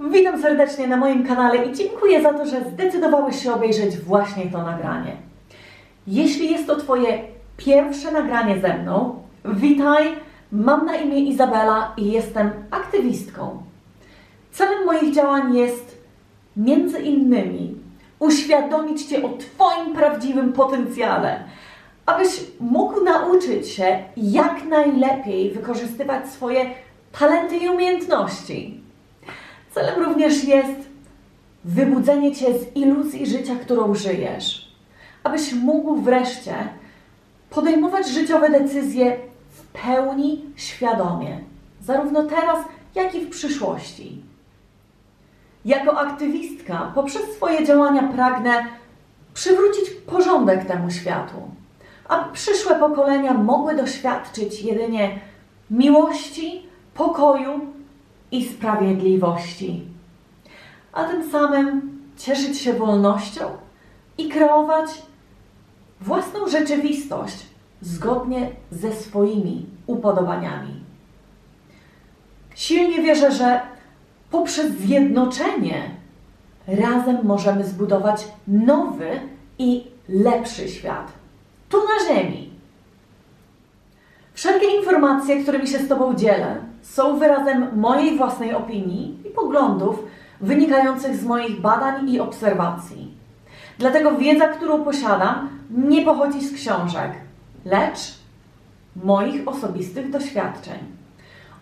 Witam serdecznie na moim kanale i dziękuję za to, że zdecydowałeś się obejrzeć właśnie to nagranie. Jeśli jest to Twoje pierwsze nagranie ze mną, witaj, mam na imię Izabela i jestem aktywistką. Celem moich działań jest między innymi uświadomić Cię o Twoim prawdziwym potencjale, abyś mógł nauczyć się, jak najlepiej wykorzystywać swoje talenty i umiejętności. Celem również jest wybudzenie Cię z iluzji życia, którą żyjesz, abyś mógł wreszcie podejmować życiowe decyzje w pełni świadomie, zarówno teraz, jak i w przyszłości. Jako aktywistka poprzez swoje działania pragnę przywrócić porządek temu światu, aby przyszłe pokolenia mogły doświadczyć jedynie miłości, pokoju i sprawiedliwości, a tym samym cieszyć się wolnością i kreować własną rzeczywistość zgodnie ze swoimi upodobaniami. Silnie wierzę, że poprzez zjednoczenie razem możemy zbudować nowy i lepszy świat, tu na Ziemi. Wszelkie informacje, którymi się z Tobą dzielę, są wyrazem mojej własnej opinii i poglądów wynikających z moich badań i obserwacji. Dlatego wiedza, którą posiadam, nie pochodzi z książek, lecz moich osobistych doświadczeń.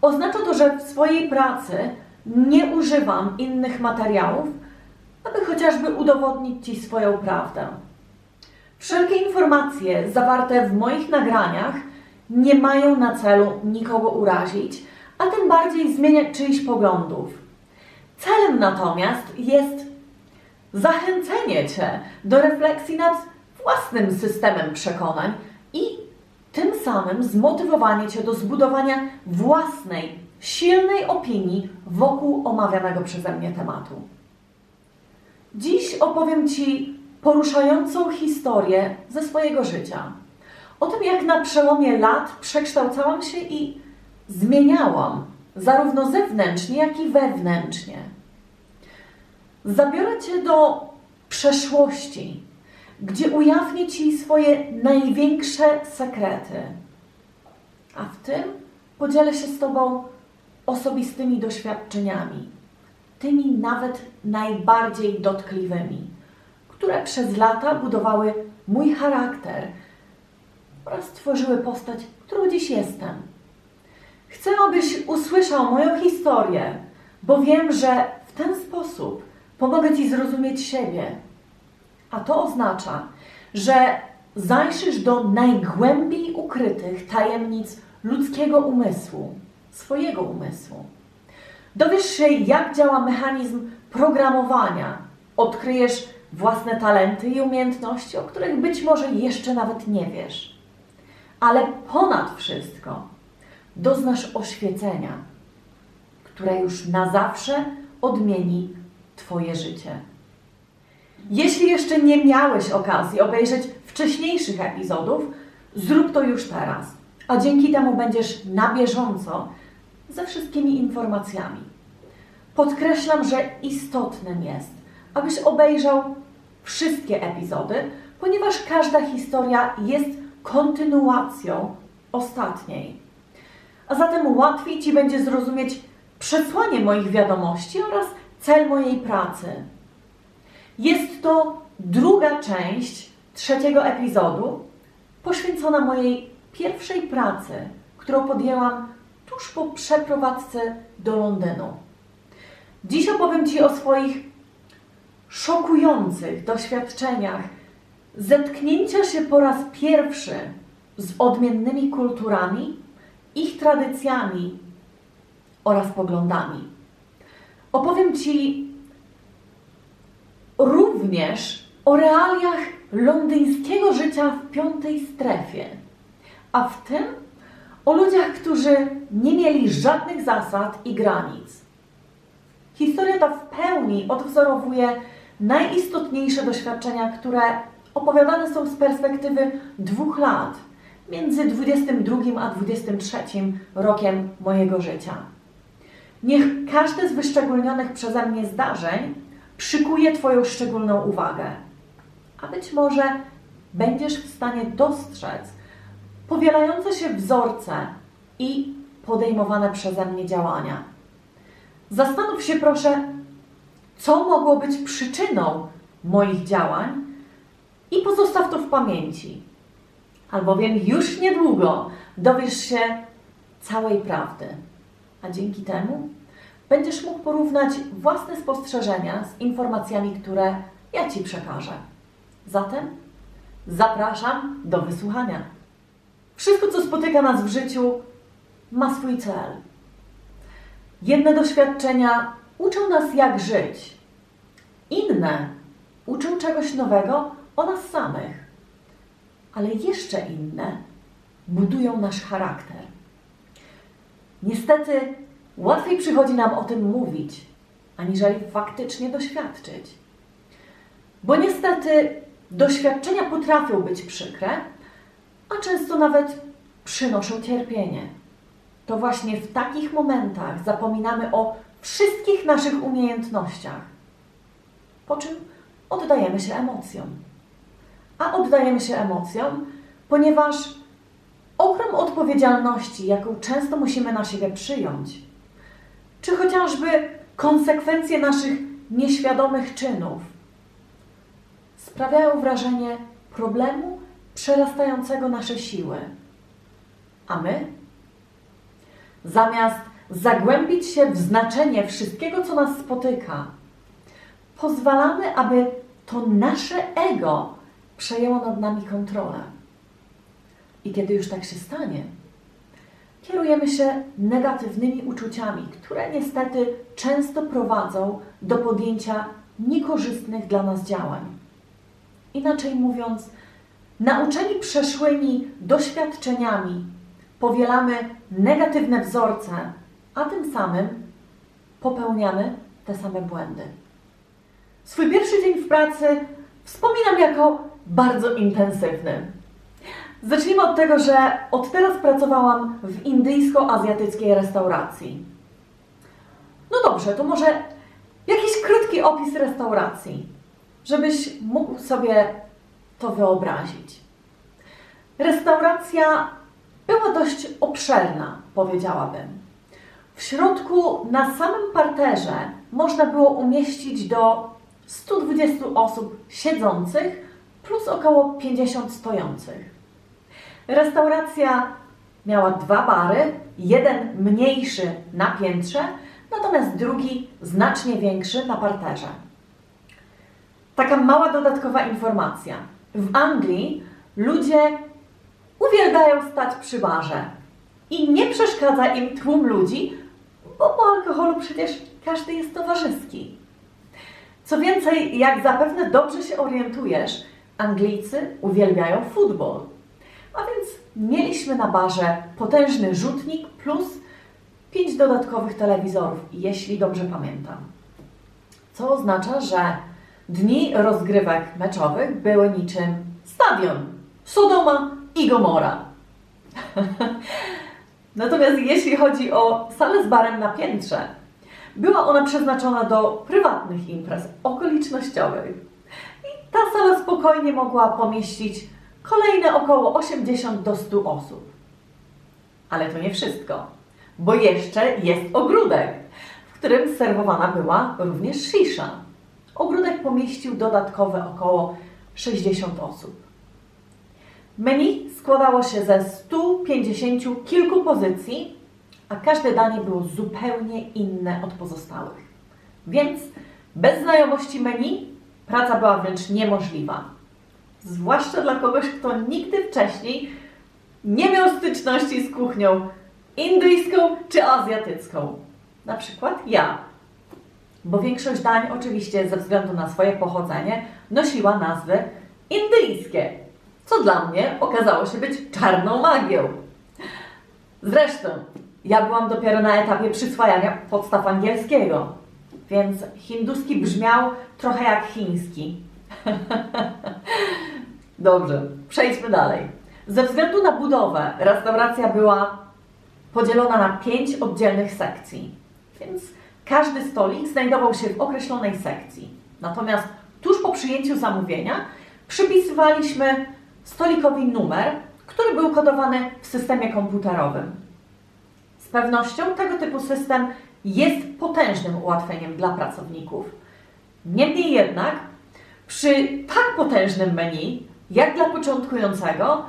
Oznacza to, że w swojej pracy nie używam innych materiałów, aby chociażby udowodnić Ci swoją prawdę. Wszelkie informacje zawarte w moich nagraniach nie mają na celu nikogo urazić, a tym bardziej zmieniać czyichś poglądów. Celem natomiast jest zachęcenie Cię do refleksji nad własnym systemem przekonań i tym samym zmotywowanie Cię do zbudowania własnej, silnej opinii wokół omawianego przeze mnie tematu. Dziś opowiem Ci poruszającą historię ze swojego życia. O tym, jak na przełomie lat przekształcałam się i zmieniałam, zarówno zewnętrznie, jak i wewnętrznie. Zabiorę Cię do przeszłości, gdzie ujawnię Ci swoje największe sekrety, a w tym podzielę się z Tobą osobistymi doświadczeniami, tymi nawet najbardziej dotkliwymi, które przez lata budowały mój charakter oraz tworzyły postać, którą dziś jestem. Chcę, abyś usłyszał moją historię, bo wiem, że w ten sposób pomogę Ci zrozumieć siebie. A to oznacza, że zajrzysz do najgłębiej ukrytych tajemnic ludzkiego umysłu, swojego umysłu. Dowiesz się, jak działa mechanizm programowania. Odkryjesz własne talenty i umiejętności, o których być może jeszcze nawet nie wiesz. Ale ponad wszystko doznasz oświecenia, które już na zawsze odmieni Twoje życie. Jeśli jeszcze nie miałeś okazji obejrzeć wcześniejszych epizodów, zrób to już teraz, a dzięki temu będziesz na bieżąco ze wszystkimi informacjami. Podkreślam, że istotnym jest, abyś obejrzał wszystkie epizody, ponieważ każda historia jest kontynuacją ostatniej. A zatem łatwiej Ci będzie zrozumieć przesłanie moich wiadomości oraz cel mojej pracy. Jest to druga część trzeciego epizodu poświęcona mojej pierwszej pracy, którą podjęłam tuż po przeprowadzce do Londynu. Dziś opowiem Ci o swoich szokujących doświadczeniach zetknięcia się po raz pierwszy z odmiennymi kulturami, ich tradycjami oraz poglądami. Opowiem Ci również o realiach londyńskiego życia w piątej strefie, a w tym o ludziach, którzy nie mieli żadnych zasad i granic. Historia ta w pełni odwzorowuje najistotniejsze doświadczenia, które opowiadane są z perspektywy 2 lat, między 22 a 23 rokiem mojego życia. Niech każde z wyszczególnionych przeze mnie zdarzeń przykuje Twoją szczególną uwagę. A być może będziesz w stanie dostrzec powielające się wzorce i podejmowane przeze mnie działania. Zastanów się proszę, co mogło być przyczyną moich działań i pozostaw to w pamięci. Albowiem już niedługo dowiesz się całej prawdy, a dzięki temu będziesz mógł porównać własne spostrzeżenia z informacjami, które ja Ci przekażę. Zatem zapraszam do wysłuchania. Wszystko, co spotyka nas w życiu, ma swój cel. Jedne doświadczenia uczą nas, jak żyć. Inne uczą czegoś nowego o nas samych. Ale jeszcze inne budują nasz charakter. Niestety łatwiej przychodzi nam o tym mówić, aniżeli faktycznie doświadczyć. Bo niestety doświadczenia potrafią być przykre, a często nawet przynoszą cierpienie. To właśnie w takich momentach zapominamy o wszystkich naszych umiejętnościach, po czym oddajemy się emocjom. A oddajemy się emocjom, ponieważ ogrom odpowiedzialności, jaką często musimy na siebie przyjąć, czy chociażby konsekwencje naszych nieświadomych czynów, sprawiają wrażenie problemu przerastającego nasze siły. A my, zamiast zagłębić się w znaczenie wszystkiego, co nas spotyka, pozwalamy, aby to nasze ego przejęło nad nami kontrolę. I kiedy już tak się stanie, kierujemy się negatywnymi uczuciami, które niestety często prowadzą do podjęcia niekorzystnych dla nas działań. Inaczej mówiąc, nauczeni przeszłymi doświadczeniami powielamy negatywne wzorce, a tym samym popełniamy te same błędy. Swój pierwszy dzień w pracy wspominam jako bardzo intensywny. Zacznijmy od tego, że od teraz pracowałam w indyjsko-azjatyckiej restauracji. No dobrze, to może jakiś krótki opis restauracji, żebyś mógł sobie to wyobrazić. Restauracja była dość obszerna, powiedziałabym. W środku, na samym parterze, można było umieścić do 120 osób siedzących plus około 50 stojących. Restauracja miała 2 bary, jeden mniejszy na piętrze, natomiast drugi znacznie większy na parterze. Taka mała dodatkowa informacja. W Anglii ludzie uwielbiają stać przy barze i nie przeszkadza im tłum ludzi, bo po alkoholu przecież każdy jest towarzyski. Co więcej, jak zapewne dobrze się orientujesz, Anglicy uwielbiają futbol. A więc mieliśmy na barze potężny rzutnik plus 5 dodatkowych telewizorów, jeśli dobrze pamiętam. Co oznacza, że dni rozgrywek meczowych były niczym stadion, Sodoma i Gomora. Natomiast jeśli chodzi o salę z barem na piętrze, była ona przeznaczona do prywatnych imprez okolicznościowych. I ta sala spokojnie mogła pomieścić kolejne około 80 do 100 osób. Ale to nie wszystko, bo jeszcze jest ogródek, w którym serwowana była również szisza. Ogródek pomieścił dodatkowe około 60 osób. Menu składało się ze 150 kilku pozycji, a każde danie było zupełnie inne od pozostałych. Więc bez znajomości menu praca była wręcz niemożliwa. Zwłaszcza dla kogoś, kto nigdy wcześniej nie miał styczności z kuchnią indyjską czy azjatycką. Na przykład ja. Bo większość dań oczywiście ze względu na swoje pochodzenie nosiła nazwy indyjskie, co dla mnie okazało się być czarną magią. Zresztą ja byłam dopiero na etapie przyswajania podstaw angielskiego, więc hinduski brzmiał trochę jak chiński. Dobrze, przejdźmy dalej. Ze względu na budowę restauracja była podzielona na 5 oddzielnych sekcji. więc każdy stolik znajdował się w określonej sekcji. Natomiast tuż po przyjęciu zamówienia przypisywaliśmy stolikowi numer, który był kodowany w systemie komputerowym. Z pewnością tego typu system jest potężnym ułatwieniem dla pracowników. Niemniej jednak przy tak potężnym menu, jak dla początkującego,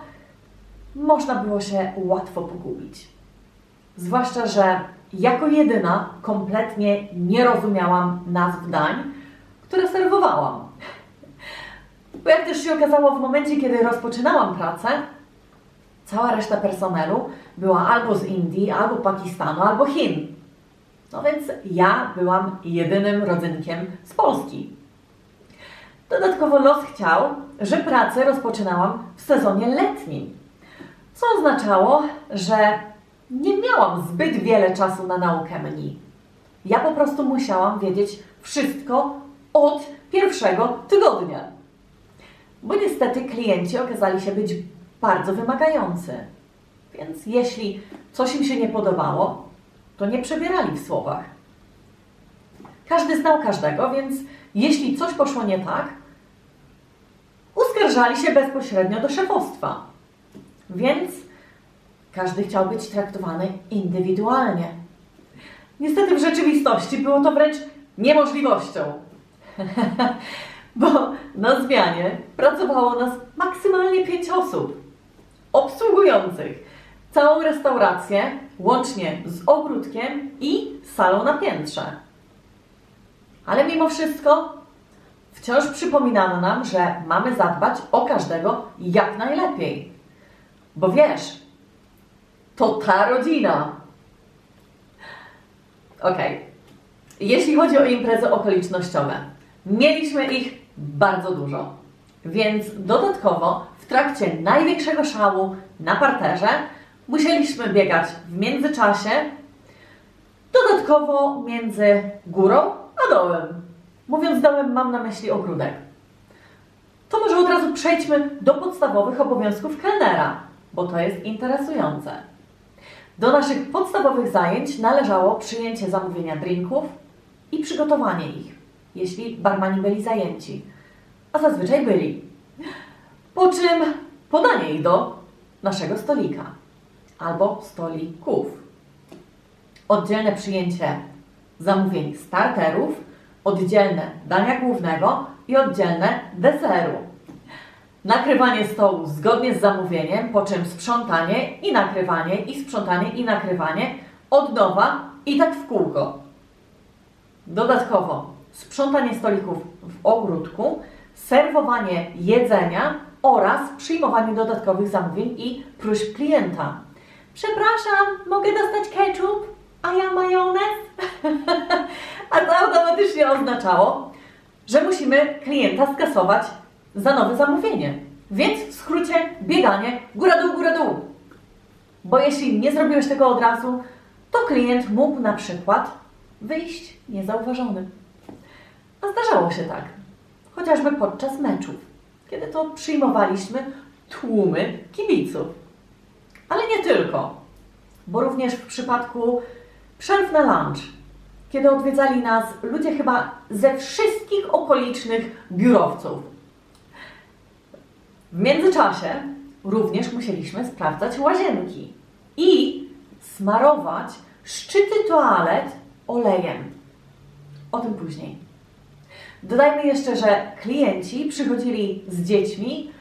można było się łatwo pogubić. Zwłaszcza, że jako jedyna kompletnie nie rozumiałam nazw dań, które serwowałam. Bo jak też się okazało, w momencie, kiedy rozpoczynałam pracę, cała reszta personelu była albo z Indii, albo Pakistanu, albo Chin. No więc ja byłam jedynym rodzynkiem z Polski. Dodatkowo los chciał, że pracę rozpoczynałam w sezonie letnim, co oznaczało, że nie miałam zbyt wiele czasu na naukę menu. Ja po prostu musiałam wiedzieć wszystko od pierwszego tygodnia. Bo niestety klienci okazali się być bardzo wymagający. Więc jeśli coś im się nie podobało, to nie przebierali w słowach. Każdy znał każdego, więc jeśli coś poszło nie tak, uskarżali się bezpośrednio do szefostwa. Więc każdy chciał być traktowany indywidualnie. Niestety w rzeczywistości było to wręcz niemożliwością. Bo na zmianie pracowało nas maksymalnie 5 osób obsługujących całą restaurację, łącznie z ogródkiem i salą na piętrze. Ale mimo wszystko wciąż przypominano nam, że mamy zadbać o każdego jak najlepiej. Bo wiesz, to ta rodzina. Okej. Jeśli chodzi o imprezy okolicznościowe, mieliśmy ich bardzo dużo. Więc dodatkowo w trakcie największego szału na parterze musieliśmy biegać w międzyczasie, dodatkowo między górą a dołem. Mówiąc dołem, mam na myśli ogródek. To może od razu przejdźmy do podstawowych obowiązków kelnera, bo to jest interesujące. Do naszych podstawowych zajęć należało przyjęcie zamówienia drinków i przygotowanie ich, jeśli barmani byli zajęci, a zazwyczaj byli. Po czym podanie ich do naszego stolika albo stolików. Oddzielne przyjęcie zamówień starterów, oddzielne dania głównego i oddzielne deseru. Nakrywanie stołu zgodnie z zamówieniem, po czym sprzątanie i nakrywanie, i sprzątanie i nakrywanie od nowa i tak w kółko. Dodatkowo sprzątanie stolików w ogródku, serwowanie jedzenia oraz przyjmowanie dodatkowych zamówień i próśb klienta. Przepraszam, mogę dostać ketchup, a ja majonez? A to automatycznie oznaczało, że musimy klienta skasować za nowe zamówienie. Więc w skrócie bieganie góra-dół, góra-dół. Bo jeśli nie zrobiłeś tego od razu, to klient mógł na przykład wyjść niezauważony. A zdarzało się tak, chociażby podczas meczów, kiedy to przyjmowaliśmy tłumy kibiców. Ale nie tylko, bo również w przypadku przerw na lunch, kiedy odwiedzali nas ludzie chyba ze wszystkich okolicznych biurowców. W międzyczasie również musieliśmy sprawdzać łazienki i smarować szczyty toalet olejem. O tym później. Dodajmy jeszcze, że klienci przychodzili z dziećmi,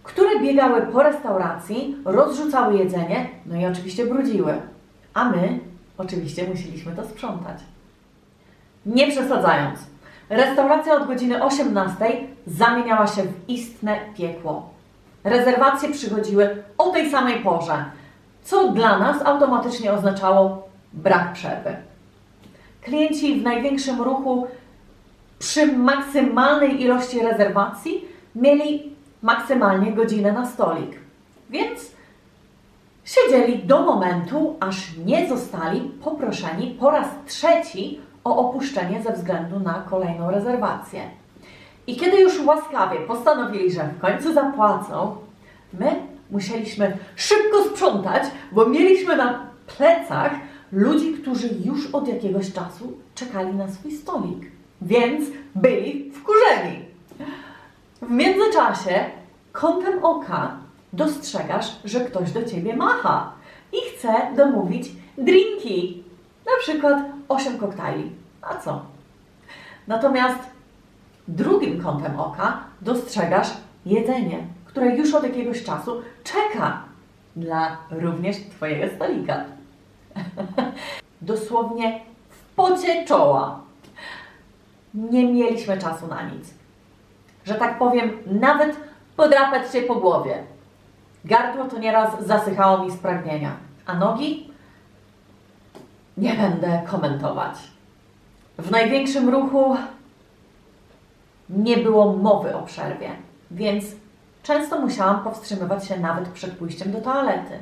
które biegały po restauracji, rozrzucały jedzenie, no i oczywiście brudziły. A my oczywiście musieliśmy to sprzątać. Nie przesadzając, restauracja od godziny 18 zamieniała się w istne piekło. Rezerwacje przychodziły o tej samej porze, co dla nas automatycznie oznaczało brak przerwy. Klienci w największym ruchu przy maksymalnej ilości rezerwacji mieli maksymalnie godzinę na stolik. Więc siedzieli do momentu, aż nie zostali poproszeni po raz trzeci o opuszczenie ze względu na kolejną rezerwację. I kiedy już łaskawie postanowili, że w końcu zapłacą, my musieliśmy szybko sprzątać, bo mieliśmy na plecach ludzi, którzy już od jakiegoś czasu czekali na swój stolik, więc byli wkurzeni. W międzyczasie kątem oka dostrzegasz, że ktoś do ciebie macha i chce domówić drinki, na przykład 8 koktajli. A co? Natomiast drugim kątem oka dostrzegasz jedzenie, które już od jakiegoś czasu czeka dla również twojego stolika. Dosłownie w pocie czoła. Nie mieliśmy czasu na nic. Że tak powiem, nawet podrapać się po głowie. Gardło to nieraz zasychało mi z pragnienia, a nogi? Nie będę komentować. W największym ruchu nie było mowy o przerwie, więc często musiałam powstrzymywać się nawet przed pójściem do toalety.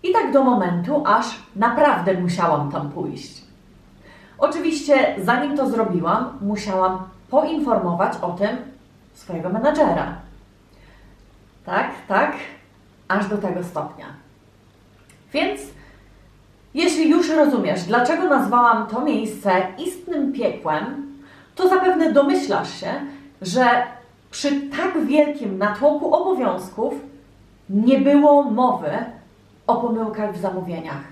I tak do momentu, aż naprawdę musiałam tam pójść. Oczywiście, zanim to zrobiłam, musiałam poinformować o tym swojego menadżera. Tak, aż do tego stopnia. Więc jeśli już rozumiesz, dlaczego nazwałam to miejsce istnym piekłem, to zapewne domyślasz się, że przy tak wielkim natłoku obowiązków nie było mowy o pomyłkach w zamówieniach,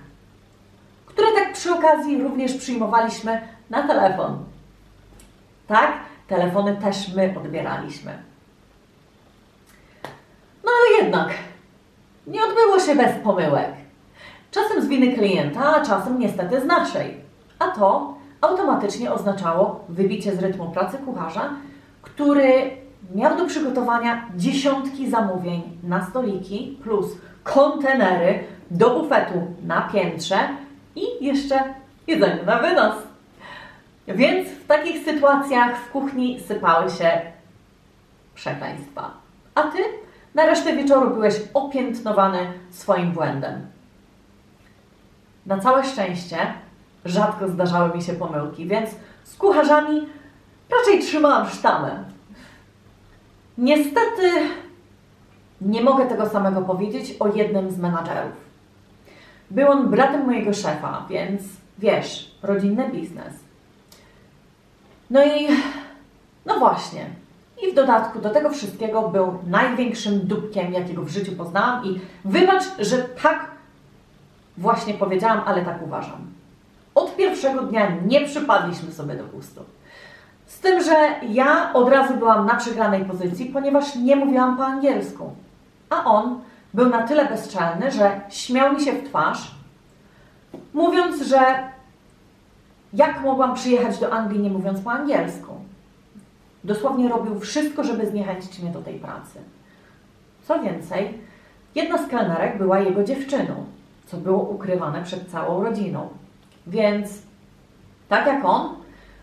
które tak przy okazji również przyjmowaliśmy na telefon. Tak, telefony też my odbieraliśmy. No ale jednak nie odbyło się bez pomyłek. Czasem z winy klienta, a czasem niestety z naszej. A to automatycznie oznaczało wybicie z rytmu pracy kucharza, który miał do przygotowania dziesiątki zamówień na stoliki plus kontenery do bufetu na piętrze i jeszcze jedzenie na wynos. Więc w takich sytuacjach w kuchni sypały się przekleństwa. A Ty na resztę wieczoru byłeś opiętnowany swoim błędem. Na całe szczęście rzadko zdarzały mi się pomyłki, więc z kucharzami raczej trzymałam sztamę. Niestety nie mogę tego samego powiedzieć o jednym z menadżerów. Był on bratem mojego szefa, więc wiesz, rodzinny biznes. No właśnie. I w dodatku do tego wszystkiego był największym dupkiem, jakiego w życiu poznałam i wybacz, że tak właśnie powiedziałam, ale tak uważam. Od pierwszego dnia nie przypadliśmy sobie do gustu. Z tym, że ja od razu byłam na przegranej pozycji, ponieważ nie mówiłam po angielsku. A on był na tyle bezczelny, że śmiał mi się w twarz, mówiąc, że jak mogłam przyjechać do Anglii nie mówiąc po angielsku. Dosłownie robił wszystko, żeby zniechęcić mnie do tej pracy. Co więcej, jedna z kelnerek była jego dziewczyną, co było ukrywane przed całą rodziną. Więc, tak jak on,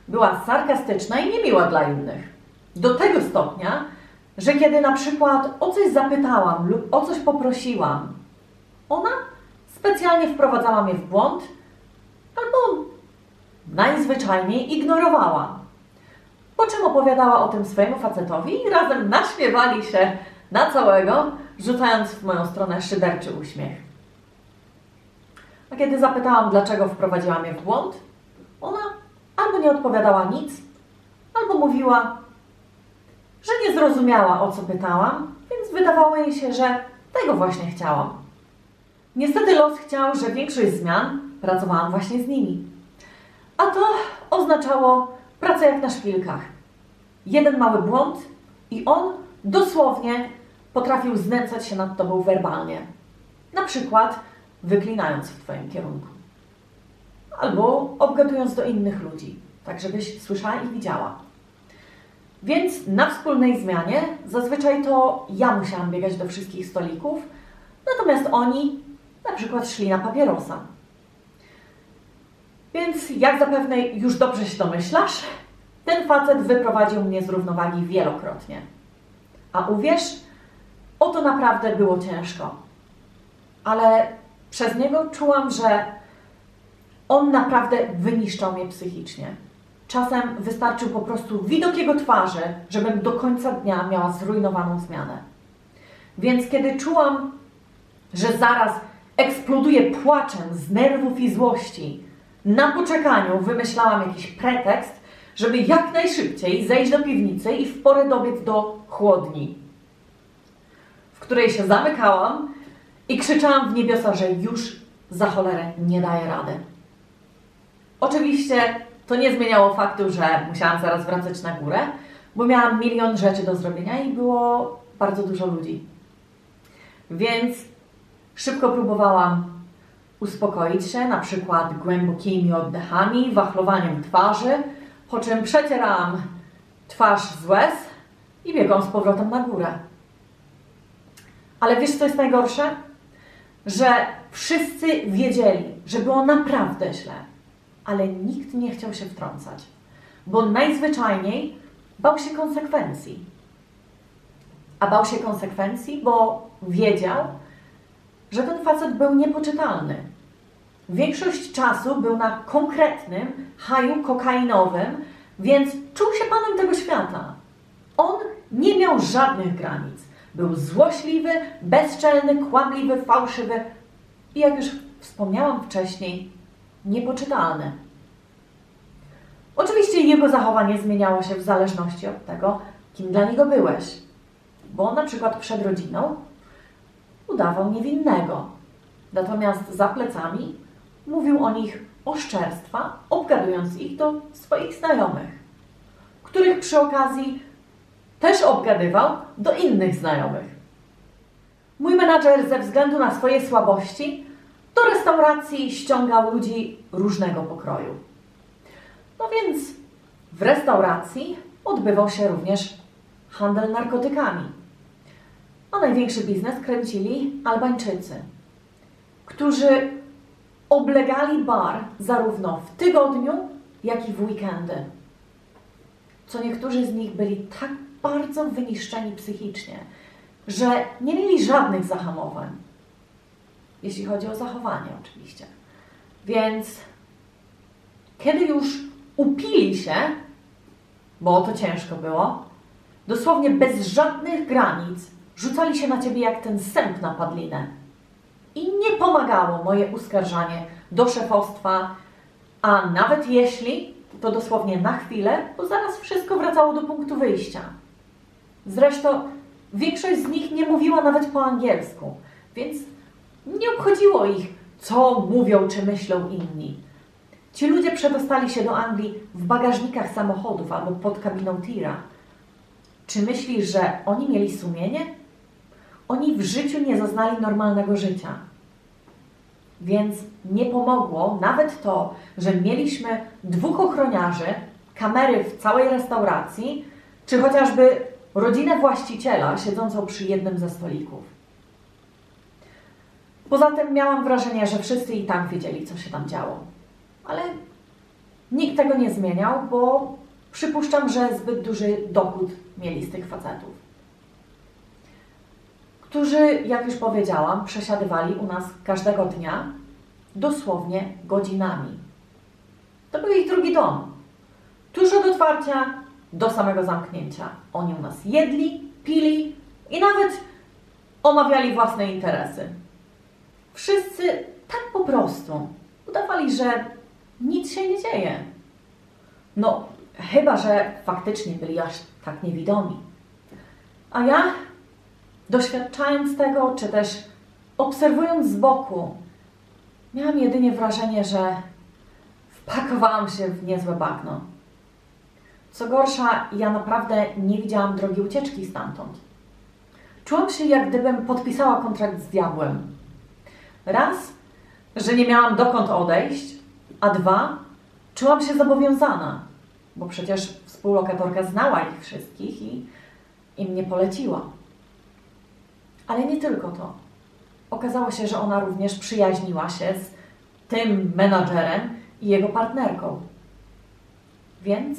była sarkastyczna i niemiła dla innych. Do tego stopnia, że kiedy na przykład o coś zapytałam lub o coś poprosiłam, ona specjalnie wprowadzała mnie w błąd albo najzwyczajniej ignorowała. Po czym opowiadała o tym swojemu facetowi i razem naśmiewali się na całego, rzucając w moją stronę szyderczy uśmiech. A kiedy zapytałam, dlaczego wprowadziła mnie w błąd, ona albo nie odpowiadała nic, albo mówiła, że nie zrozumiała, o co pytałam, więc wydawało jej się, że tego właśnie chciałam. Niestety los chciał, że większość zmian pracowałam właśnie z nimi. A to oznaczało pracę jak na szpilkach. Jeden mały błąd i on dosłownie potrafił znęcać się nad tobą werbalnie. Na przykład wyklinając w twoim kierunku. Albo obgadując do innych ludzi, tak żebyś słyszała i widziała. Więc na wspólnej zmianie zazwyczaj to ja musiałam biegać do wszystkich stolików, natomiast oni na przykład szli na papierosa. Więc jak zapewne już dobrze się domyślasz, ten facet wyprowadził mnie z równowagi wielokrotnie. A uwierz, o to naprawdę było ciężko. Ale przez niego czułam, że on naprawdę wyniszczał mnie psychicznie. Czasem wystarczył po prostu widok jego twarzy, żebym do końca dnia miała zrujnowaną zmianę. Więc kiedy czułam, że zaraz eksploduję płaczem z nerwów i złości. Na poczekaniu wymyślałam jakiś pretekst, żeby jak najszybciej zejść do piwnicy i w porę dobiec do chłodni, w której się zamykałam i krzyczałam w niebiosa, że już za cholerę nie daję rady. Oczywiście to nie zmieniało faktu, że musiałam zaraz wracać na górę, bo miałam milion rzeczy do zrobienia i było bardzo dużo ludzi. Więc szybko próbowałam uspokoić się, na przykład głębokimi oddechami, wachlowaniem twarzy, po czym przecierałam twarz z łez i biegłam z powrotem na górę. Ale wiesz, co jest najgorsze? Że wszyscy wiedzieli, że było naprawdę źle, ale nikt nie chciał się wtrącać, bo najzwyczajniej bał się konsekwencji. A bał się konsekwencji, bo wiedział, że ten facet był niepoczytalny. Większość czasu był na konkretnym haju kokainowym, więc czuł się panem tego świata. On nie miał żadnych granic. Był złośliwy, bezczelny, kłamliwy, fałszywy i, jak już wspomniałam wcześniej, niepoczytalny. Oczywiście jego zachowanie zmieniało się w zależności od tego, kim dla niego byłeś. Bo na przykład przed rodziną udawał niewinnego. Natomiast za plecami mówił o nich oszczerstwa, obgadując ich do swoich znajomych, których przy okazji też obgadywał do innych znajomych. Mój menadżer ze względu na swoje słabości do restauracji ściągał ludzi różnego pokroju. No więc w restauracji odbywał się również handel narkotykami. A największy biznes kręcili Albańczycy, którzy oblegali bar zarówno w tygodniu, jak i w weekendy. Co niektórzy z nich byli tak bardzo wyniszczeni psychicznie, że nie mieli żadnych zahamowań. Jeśli chodzi o zachowanie oczywiście. Więc kiedy już upili się, bo to ciężko było, dosłownie bez żadnych granic rzucali się na ciebie jak ten sęp na padlinę. I nie pomagało moje uskarżanie do szefostwa, a nawet jeśli, to dosłownie na chwilę, bo zaraz wszystko wracało do punktu wyjścia. Zresztą większość z nich nie mówiła nawet po angielsku, więc nie obchodziło ich, co mówią czy myślą inni. Ci ludzie przedostali się do Anglii w bagażnikach samochodów albo pod kabiną tira. Czy myślisz, że oni mieli sumienie? Oni w życiu nie zaznali normalnego życia. Więc nie pomogło nawet to, że mieliśmy 2 ochroniarzy, kamery w całej restauracji, czy chociażby rodzinę właściciela siedzącą przy jednym ze stolików. Poza tym miałam wrażenie, że wszyscy i tak wiedzieli, co się tam działo. Ale nikt tego nie zmieniał, bo przypuszczam, że zbyt duży dochód mieli z tych facetów, którzy, jak już powiedziałam, przesiadywali u nas każdego dnia, dosłownie godzinami. To był ich drugi dom. Tuż od otwarcia do samego zamknięcia. Oni u nas jedli, pili i nawet omawiali własne interesy. Wszyscy tak po prostu udawali, że nic się nie dzieje. No, chyba że faktycznie byli aż tak niewidomi. A ja, doświadczając tego, czy też obserwując z boku, miałam jedynie wrażenie, że wpakowałam się w niezłe bagno. Co gorsza, ja naprawdę nie widziałam drogi ucieczki stamtąd. Czułam się, jak gdybym podpisała kontrakt z diabłem. Raz, że nie miałam dokąd odejść, a 2, czułam się zobowiązana, bo przecież współlokatorka znała ich wszystkich i mnie poleciła. Ale nie tylko to. Okazało się, że ona również przyjaźniła się z tym menadżerem i jego partnerką. Więc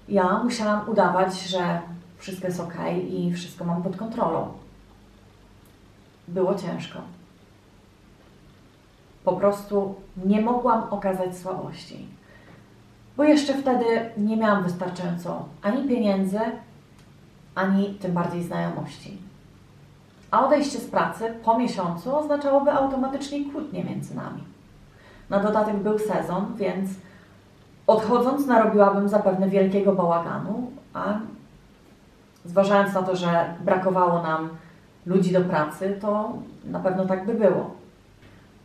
ja musiałam udawać, że wszystko jest ok i wszystko mam pod kontrolą. Było ciężko. Po prostu nie mogłam okazać słabości, bo jeszcze wtedy nie miałam wystarczająco ani pieniędzy, ani tym bardziej znajomości. a odejście z pracy po miesiącu oznaczałoby automatycznie kłótnię między nami. Na dodatek był sezon, więc odchodząc narobiłabym zapewne wielkiego bałaganu, a zważając na to, że brakowało nam ludzi do pracy, to na pewno tak by było.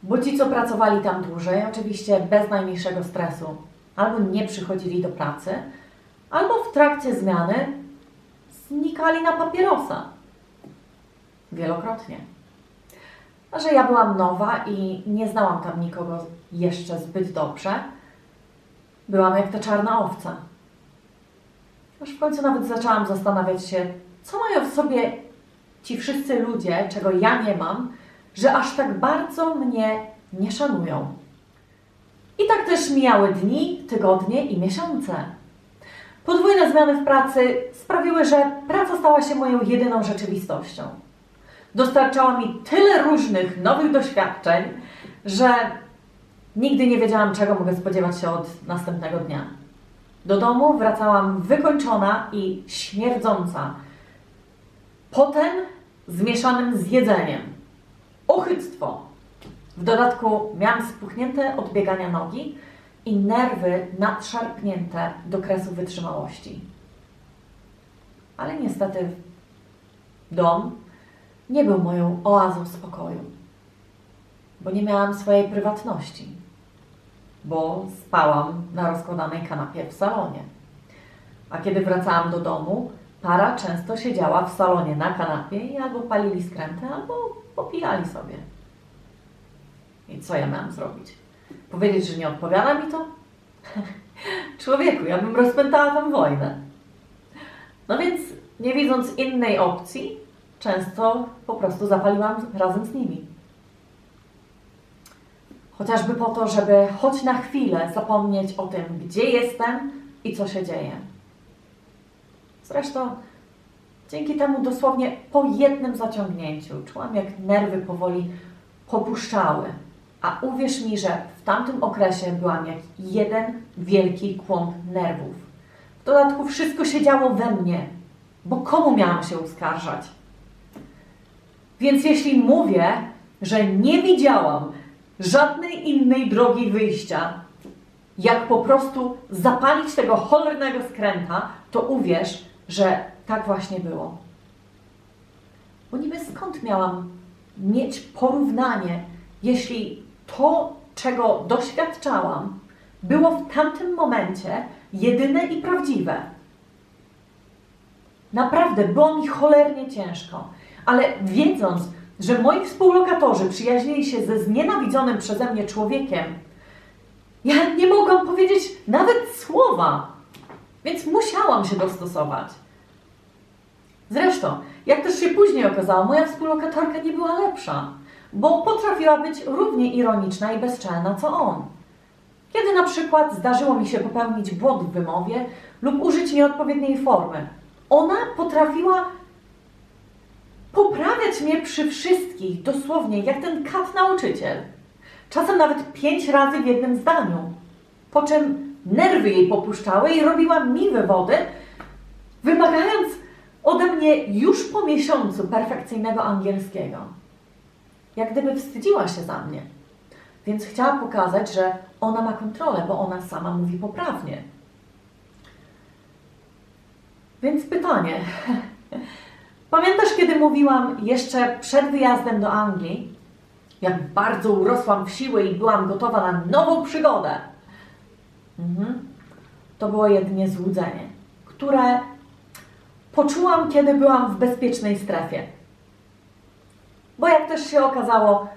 Bo ci, co pracowali tam dłużej, oczywiście bez najmniejszego stresu, albo nie przychodzili do pracy, albo w trakcie zmiany znikali na papierosa. Wielokrotnie. A że ja byłam nowa i nie znałam tam nikogo jeszcze zbyt dobrze, byłam jak ta czarna owca. Aż w końcu nawet zaczęłam zastanawiać się, co mają w sobie ci wszyscy ludzie, czego ja nie mam, że aż tak bardzo mnie nie szanują. I tak też mijały dni, tygodnie i miesiące. Podwójne zmiany w pracy sprawiły, że praca stała się moją jedyną rzeczywistością. Dostarczała mi tyle różnych nowych doświadczeń, że nigdy nie wiedziałam, czego mogę spodziewać się od następnego dnia. Do domu wracałam wykończona i śmierdząca. Potem zmieszanym z jedzeniem. Ochyctwo. W dodatku miałam spuchnięte od biegania nogi i nerwy nadszarpnięte do kresu wytrzymałości. Ale niestety dom nie był moją oazą spokoju, bo nie miałam swojej prywatności, bo spałam na rozkładanej kanapie w salonie. A kiedy wracałam do domu, para często siedziała w salonie na kanapie i albo palili skrętę, albo popijali sobie. I co ja miałam zrobić? Powiedzieć, że nie odpowiada mi to? Człowieku, ja bym rozpętała tam wojnę. No więc, nie widząc innej opcji, często po prostu zapaliłam razem z nimi. Chociażby po to, żeby choć na chwilę zapomnieć o tym, gdzie jestem i co się dzieje. Zresztą dzięki temu dosłownie po jednym zaciągnięciu czułam, jak nerwy powoli popuszczały. A uwierz mi, że w tamtym okresie byłam jak jeden wielki kłąb nerwów. W dodatku wszystko się działo we mnie, bo komu miałam się uskarżać? Więc jeśli mówię, że nie widziałam żadnej innej drogi wyjścia, jak po prostu zapalić tego cholernego skręta, to uwierz, że tak właśnie było. Bo niby skąd miałam mieć porównanie, jeśli to, czego doświadczałam, było w tamtym momencie jedyne i prawdziwe. Naprawdę było mi cholernie ciężko, ale wiedząc, że moi współlokatorzy przyjaźnili się ze znienawidzonym przeze mnie człowiekiem, ja nie mogłam powiedzieć nawet słowa, więc musiałam się dostosować. Zresztą, jak też się później okazało, moja współlokatorka nie była lepsza, bo potrafiła być równie ironiczna i bezczelna co on. Kiedy na przykład zdarzyło mi się popełnić błąd w wymowie lub użyć nieodpowiedniej formy, ona potrafiła poprawiać mnie przy wszystkich, dosłownie jak ten kat nauczyciel. Czasem nawet 5 razy w jednym zdaniu. Po czym nerwy jej popuszczały i robiła mi wywody, wymagając ode mnie już po miesiącu perfekcyjnego angielskiego. Jak gdyby wstydziła się za mnie. Więc chciała pokazać, że ona ma kontrolę, bo ona sama mówi poprawnie. Więc pytanie. Pamiętasz, kiedy mówiłam jeszcze przed wyjazdem do Anglii, jak bardzo urosłam w siłę i byłam gotowa na nową przygodę? To było jedynie złudzenie, które poczułam, kiedy byłam w bezpiecznej strefie. Bo jak też się okazało,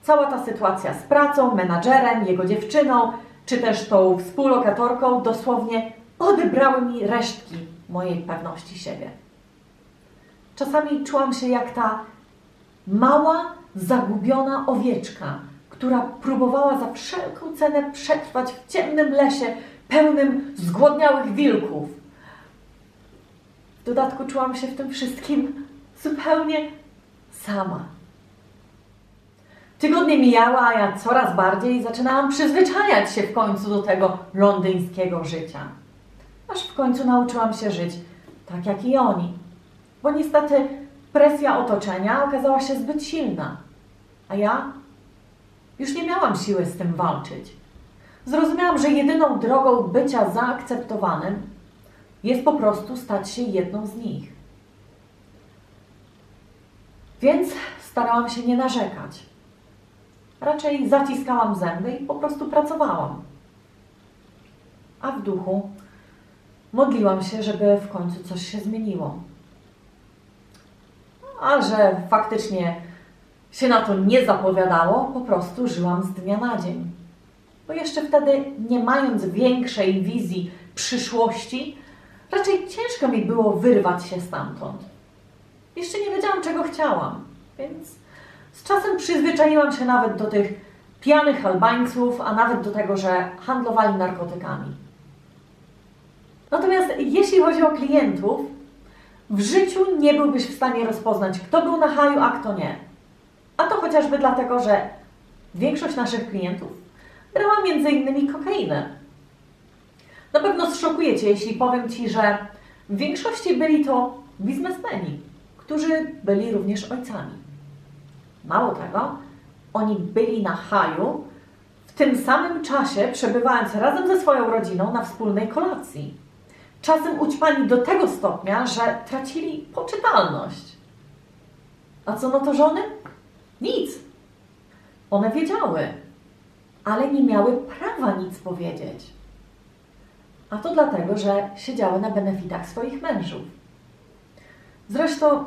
cała ta sytuacja z pracą, menadżerem, jego dziewczyną, czy też tą współlokatorką dosłownie odebrały mi resztki mojej pewności siebie. Czasami czułam się jak ta mała, zagubiona owieczka, która próbowała za wszelką cenę przetrwać w ciemnym lesie pełnym zgłodniałych wilków. W dodatku czułam się w tym wszystkim zupełnie sama. Tygodnie mijały, a ja coraz bardziej zaczynałam przyzwyczajać się w końcu do tego londyńskiego życia. Aż w końcu nauczyłam się żyć tak jak i oni. Bo niestety presja otoczenia okazała się zbyt silna, a ja już nie miałam siły z tym walczyć. Zrozumiałam, że jedyną drogą bycia zaakceptowanym jest po prostu stać się jedną z nich. Więc starałam się nie narzekać. Raczej zaciskałam zęby i po prostu pracowałam. A w duchu modliłam się, żeby w końcu coś się zmieniło. A że faktycznie się na to nie zapowiadało, po prostu żyłam z dnia na dzień. Bo jeszcze wtedy, nie mając większej wizji przyszłości, raczej ciężko mi było wyrwać się stamtąd. Jeszcze nie wiedziałam, czego chciałam, więc z czasem przyzwyczaiłam się nawet do tych pijanych Albańców, a nawet do tego, że handlowali narkotykami. Natomiast jeśli chodzi o klientów, w życiu nie byłbyś w stanie rozpoznać, kto był na haju, a kto nie. A to chociażby dlatego, że większość naszych klientów brała m.in. kokainę. Na pewno zszokuje Cię, jeśli powiem Ci, że w większości byli to biznesmeni, którzy byli również ojcami. Mało tego, oni byli na haju, w tym samym czasie przebywając razem ze swoją rodziną na wspólnej kolacji. Czasem ućpani do tego stopnia, że tracili poczytalność. A co na to żony? Nic. One wiedziały, ale nie miały prawa nic powiedzieć. A to dlatego, że siedziały na benefitach swoich mężów. Zresztą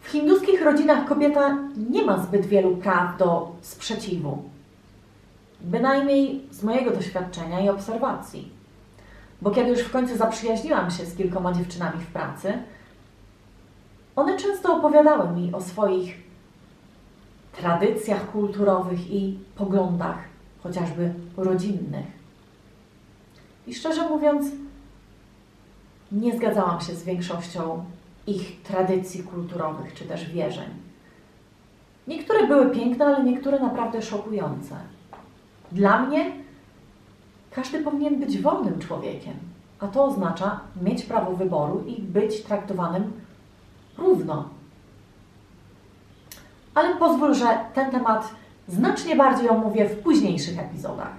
w hinduskich rodzinach kobieta nie ma zbyt wielu praw do sprzeciwu. Bynajmniej z mojego doświadczenia i obserwacji. Bo kiedy już w końcu zaprzyjaźniłam się z kilkoma dziewczynami w pracy, one często opowiadały mi o swoich tradycjach kulturowych i poglądach, chociażby rodzinnych. I szczerze mówiąc, nie zgadzałam się z większością ich tradycji kulturowych czy też wierzeń. Niektóre były piękne, ale niektóre naprawdę szokujące. Dla mnie każdy powinien być wolnym człowiekiem, a to oznacza mieć prawo wyboru i być traktowanym równo. Ale pozwól, że ten temat znacznie bardziej omówię w późniejszych epizodach.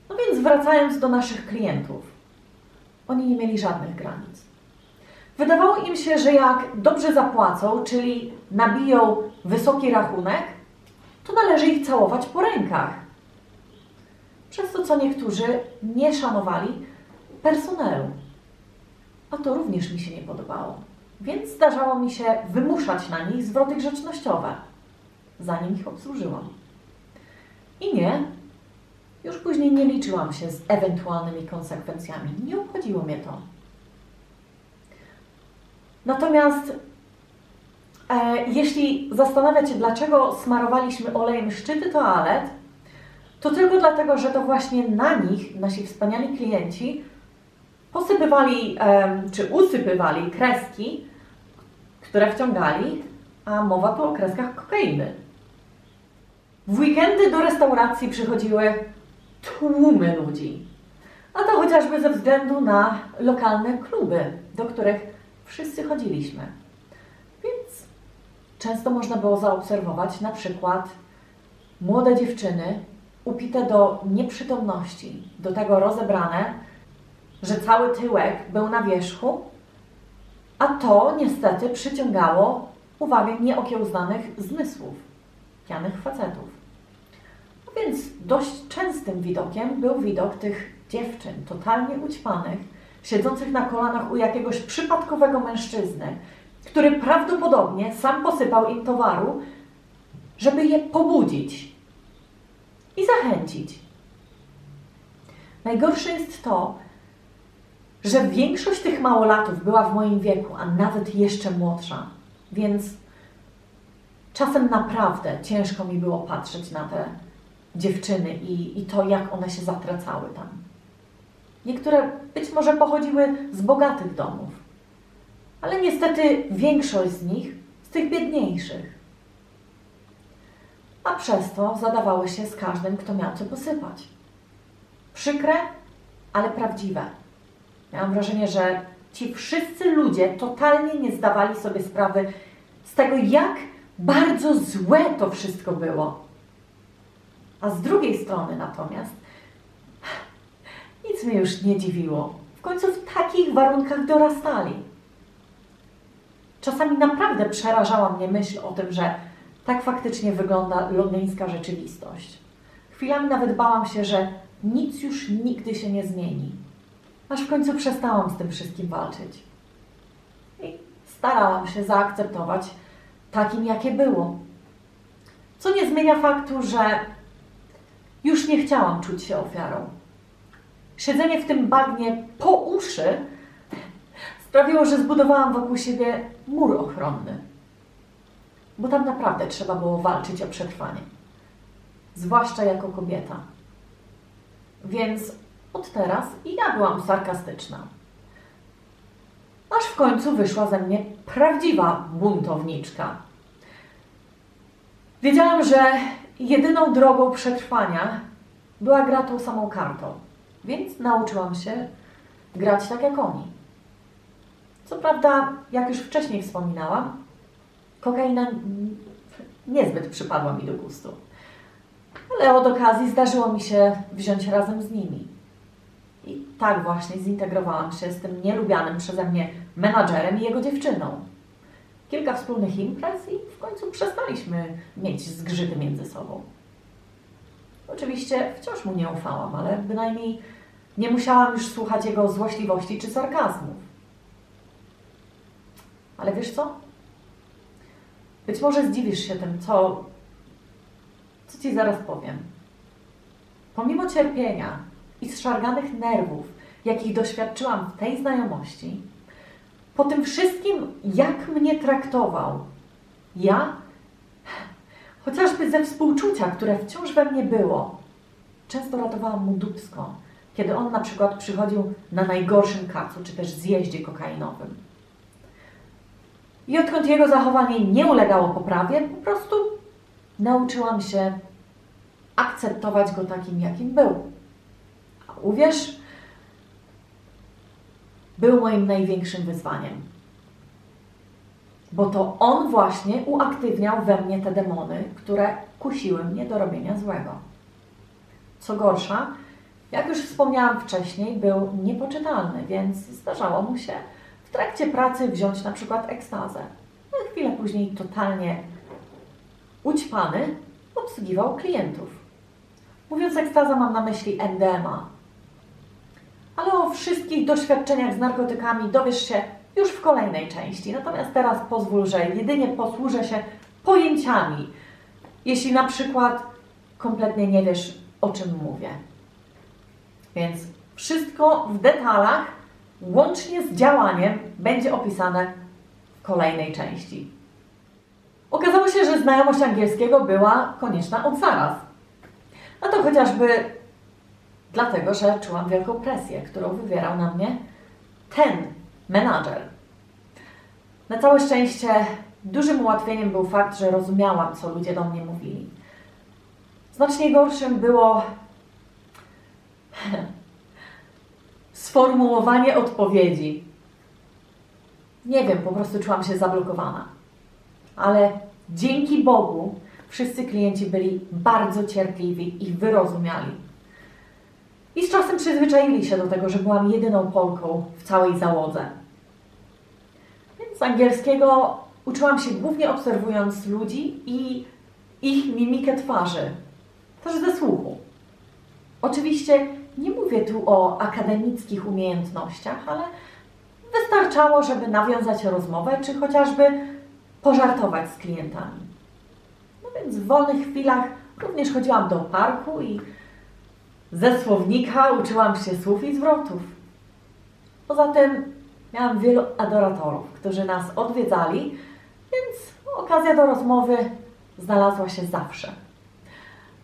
No więc wracając do naszych klientów. Oni nie mieli żadnych granic. Wydawało im się, że jak dobrze zapłacą, czyli nabiją wysoki rachunek, to należy ich całować po rękach. Przez to, co niektórzy nie szanowali personelu. A to również mi się nie podobało. Więc zdarzało mi się wymuszać na nich zwroty grzecznościowe, zanim ich obsłużyłam. I nie, już później nie liczyłam się z ewentualnymi konsekwencjami. Nie obchodziło mnie to. Natomiast jeśli zastanawiać się, dlaczego smarowaliśmy olejem szczyty toalet, to tylko dlatego, że to właśnie na nich nasi wspaniali klienci posypywali czy usypywali kreski, które wciągali, a mowa tu o kreskach kokainy. W weekendy do restauracji przychodziły tłumy ludzi, a to chociażby ze względu na lokalne kluby, do których wszyscy chodziliśmy. Więc często można było zaobserwować na przykład młode dziewczyny upite do nieprzytomności, do tego rozebrane, że cały tyłek był na wierzchu, a to niestety przyciągało uwagę nieokiełznanych zmysłów, pijanych facetów. No więc dość częstym widokiem był widok tych dziewczyn totalnie ućpanych, siedzących na kolanach u jakiegoś przypadkowego mężczyzny, który prawdopodobnie sam posypał im towaru, żeby je pobudzić i zachęcić. Najgorsze jest to, że większość tych małolatów była w moim wieku, a nawet jeszcze młodsza, więc czasem naprawdę ciężko mi było patrzeć na te dziewczyny i to, jak one się zatracały tam. Niektóre być może pochodziły z bogatych domów, ale niestety większość z nich z tych biedniejszych. A przez to zadawały się z każdym, kto miał co posypać. Przykre, ale prawdziwe. Miałam wrażenie, że ci wszyscy ludzie totalnie nie zdawali sobie sprawy z tego, jak bardzo złe to wszystko było. A z drugiej strony natomiast nic mnie już nie dziwiło. W końcu w takich warunkach dorastali. Czasami naprawdę przerażała mnie myśl o tym, że tak faktycznie wygląda londyńska rzeczywistość. Chwilami nawet bałam się, że nic już nigdy się nie zmieni. Aż w końcu przestałam z tym wszystkim walczyć. I starałam się zaakceptować takim, jakie było. Co nie zmienia faktu, że już nie chciałam czuć się ofiarą. Siedzenie w tym bagnie po uszy sprawiło, że zbudowałam wokół siebie mur ochronny. Bo tam naprawdę trzeba było walczyć o przetrwanie. Zwłaszcza jako kobieta. Więc od teraz i ja byłam sarkastyczna. Aż w końcu wyszła ze mnie prawdziwa buntowniczka. Wiedziałam, że jedyną drogą przetrwania była gra tą samą kartą. Więc nauczyłam się grać tak jak oni. Co prawda, jak już wcześniej wspominałam, kokaina niezbyt przypadła mi do gustu. Ale od okazji zdarzyło mi się wziąć razem z nimi. I tak właśnie zintegrowałam się z tym nielubianym przeze mnie menadżerem i jego dziewczyną. Kilka wspólnych imprez i w końcu przestaliśmy mieć zgrzyty między sobą. Oczywiście wciąż mu nie ufałam, ale bynajmniej nie musiałam już słuchać jego złośliwości czy sarkazmów. Ale wiesz co? Być może zdziwisz się tym, co Ci zaraz powiem. Pomimo cierpienia i zszarganych nerwów, jakich doświadczyłam w tej znajomości, po tym wszystkim, jak mnie traktował, ja, chociażby ze współczucia, które wciąż we mnie było, często ratowałam mu dupsko, kiedy on na przykład przychodził na najgorszym kacu, czy też zjeździe kokainowym. I odkąd jego zachowanie nie ulegało poprawie, po prostu nauczyłam się akceptować go takim, jakim był. A uwierz, był moim największym wyzwaniem. Bo to on właśnie uaktywniał we mnie te demony, które kusiły mnie do robienia złego. Co gorsza, jak już wspomniałam wcześniej, był niepoczytalny, więc zdarzało mu się w trakcie pracy wziąć na przykład ekstazę. A chwilę później totalnie ućpany obsługiwał klientów. Mówiąc ekstaza, mam na myśli MDMA. Ale o wszystkich doświadczeniach z narkotykami dowiesz się już w kolejnej części. Natomiast teraz pozwól, że jedynie posłużę się pojęciami, jeśli na przykład kompletnie nie wiesz, o czym mówię. Więc wszystko w detalach, łącznie z działaniem, będzie opisane w kolejnej części. Okazało się, że znajomość angielskiego była konieczna od zaraz. A to chociażby dlatego, że czułam wielką presję, którą wywierał na mnie ten menadżer. Na całe szczęście dużym ułatwieniem był fakt, że rozumiałam, co ludzie do mnie mówili. Znacznie gorszym było sformułowanie odpowiedzi. Nie wiem, po prostu czułam się zablokowana. Ale dzięki Bogu wszyscy klienci byli bardzo cierpliwi i wyrozumiali. I z czasem przyzwyczaili się do tego, że byłam jedyną Polką w całej załodze. Więc angielskiego uczyłam się głównie obserwując ludzi i ich mimikę twarzy, też ze słuchu. Oczywiście nie mówię tu o akademickich umiejętnościach, ale wystarczało, żeby nawiązać rozmowę, czy chociażby pożartować z klientami. No więc w wolnych chwilach również chodziłam do parku i ze słownika uczyłam się słów i zwrotów. Poza tym miałam wielu adoratorów, którzy nas odwiedzali, więc okazja do rozmowy znalazła się zawsze.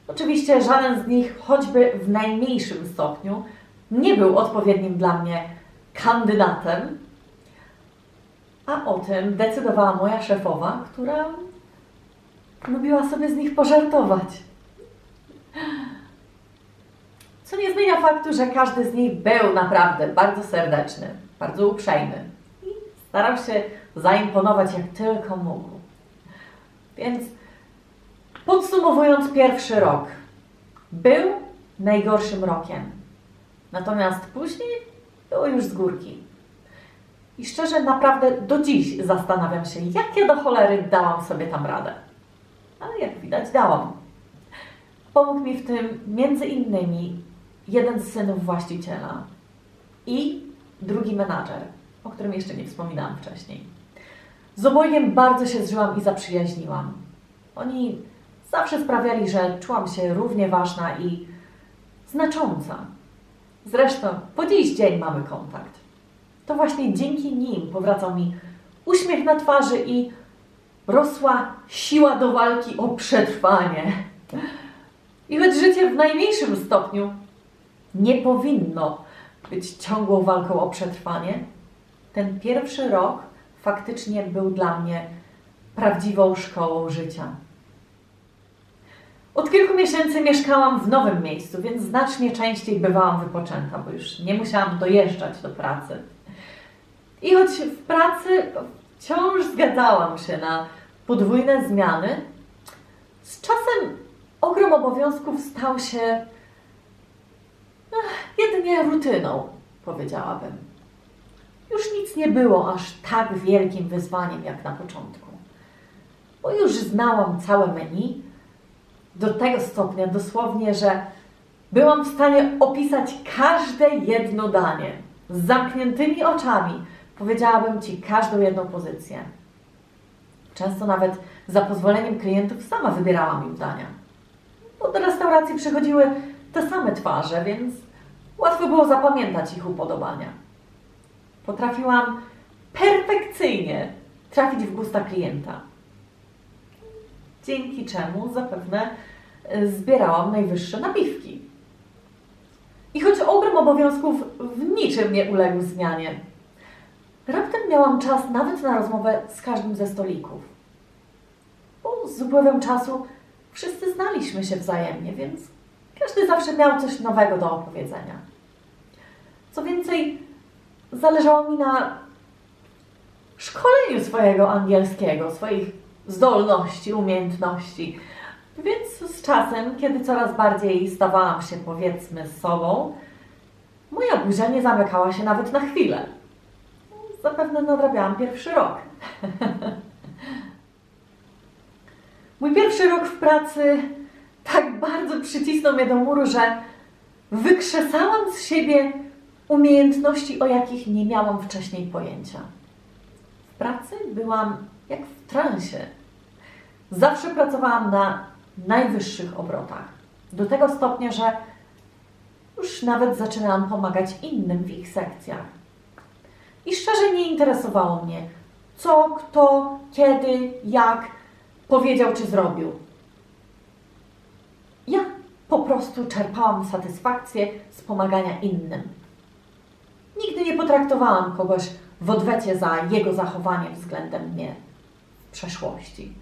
Oczywiście żaden z nich, choćby w najmniejszym stopniu, nie był odpowiednim dla mnie kandydatem, a o tym decydowała moja szefowa, która lubiła sobie z nich pożartować. Co nie zmienia faktu, że każdy z nich był naprawdę bardzo serdeczny. bardzo uprzejmy i starał się zaimponować jak tylko mógł. Więc podsumowując, pierwszy rok był najgorszym rokiem. Natomiast później było już z górki. I szczerze, naprawdę do dziś zastanawiam się, jak ja do cholery dałam sobie tam radę. Ale jak widać, dałam. Pomógł mi w tym między innymi jeden z synów właściciela i drugi menadżer, o którym jeszcze nie wspominałam wcześniej. Z obojgiem bardzo się zżyłam i zaprzyjaźniłam. Oni zawsze sprawiali, że czułam się równie ważna i znacząca. Zresztą po dziś dzień mamy kontakt. To właśnie dzięki nim powracał mi uśmiech na twarzy i rosła siła do walki o przetrwanie. I choć życie w najmniejszym stopniu nie powinno być ciągłą walką o przetrwanie, ten pierwszy rok faktycznie był dla mnie prawdziwą szkołą życia. Od kilku miesięcy mieszkałam w nowym miejscu, więc znacznie częściej bywałam wypoczęta, bo już nie musiałam dojeżdżać do pracy. I choć w pracy wciąż zgadzałam się na podwójne zmiany, z czasem ogrom obowiązków stał się jedynie rutyną, powiedziałabym. Już nic nie było aż tak wielkim wyzwaniem jak na początku, bo już znałam całe menu do tego stopnia dosłownie, że byłam w stanie opisać każde jedno danie. Z zamkniętymi oczami powiedziałabym Ci każdą jedną pozycję. Często nawet za pozwoleniem klientów sama wybierałam im dania. Bo do restauracji przychodziły te same twarze, więc łatwo było zapamiętać ich upodobania. Potrafiłam perfekcyjnie trafić w gusta klienta. Dzięki czemu zapewne zbierałam najwyższe napiwki. I choć ogrom obowiązków w niczym nie uległ zmianie, raptem miałam czas nawet na rozmowę z każdym ze stolików. Bo z upływem czasu wszyscy znaliśmy się wzajemnie, więc każdy zawsze miał coś nowego do opowiedzenia. Co więcej, zależało mi na szkoleniu swojego angielskiego, swoich zdolności, umiejętności. Więc z czasem, kiedy coraz bardziej stawałam się, powiedzmy, sobą, moja buzia nie zamykała się nawet na chwilę. Zapewne nadrabiałam pierwszy rok. Mój pierwszy rok w pracy tak bardzo przycisnął mnie do muru, że wykrzesałam z siebie umiejętności, o jakich nie miałam wcześniej pojęcia. W pracy byłam jak w transie. Zawsze pracowałam na najwyższych obrotach. Do tego stopnia, że już nawet zaczynałam pomagać innym w ich sekcjach. I szczerze nie interesowało mnie, co, kto, kiedy, jak powiedział czy zrobił. Ja po prostu czerpałam satysfakcję z pomagania innym. Nigdy nie potraktowałam kogoś w odwecie za jego zachowanie względem mnie w przeszłości.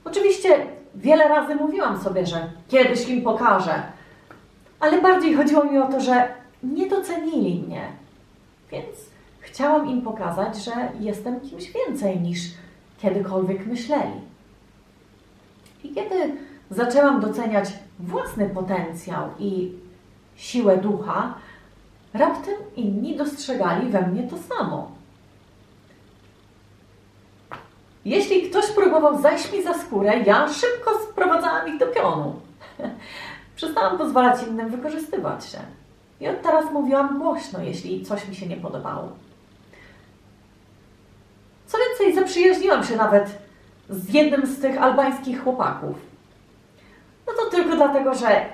Oczywiście wiele razy mówiłam sobie, że kiedyś im pokażę, ale bardziej chodziło mi o to, że nie docenili mnie, więc chciałam im pokazać, że jestem kimś więcej niż kiedykolwiek myśleli. I kiedy zaczęłam doceniać własny potencjał i siłę ducha, raptem inni dostrzegali we mnie to samo. Jeśli ktoś próbował zajść mi za skórę, ja szybko sprowadzałam ich do pionu. Przestałam pozwalać innym wykorzystywać się. I od teraz mówiłam głośno, jeśli coś mi się nie podobało. Co więcej, zaprzyjaźniłam się nawet z jednym z tych albańskich chłopaków. No to tylko dlatego, że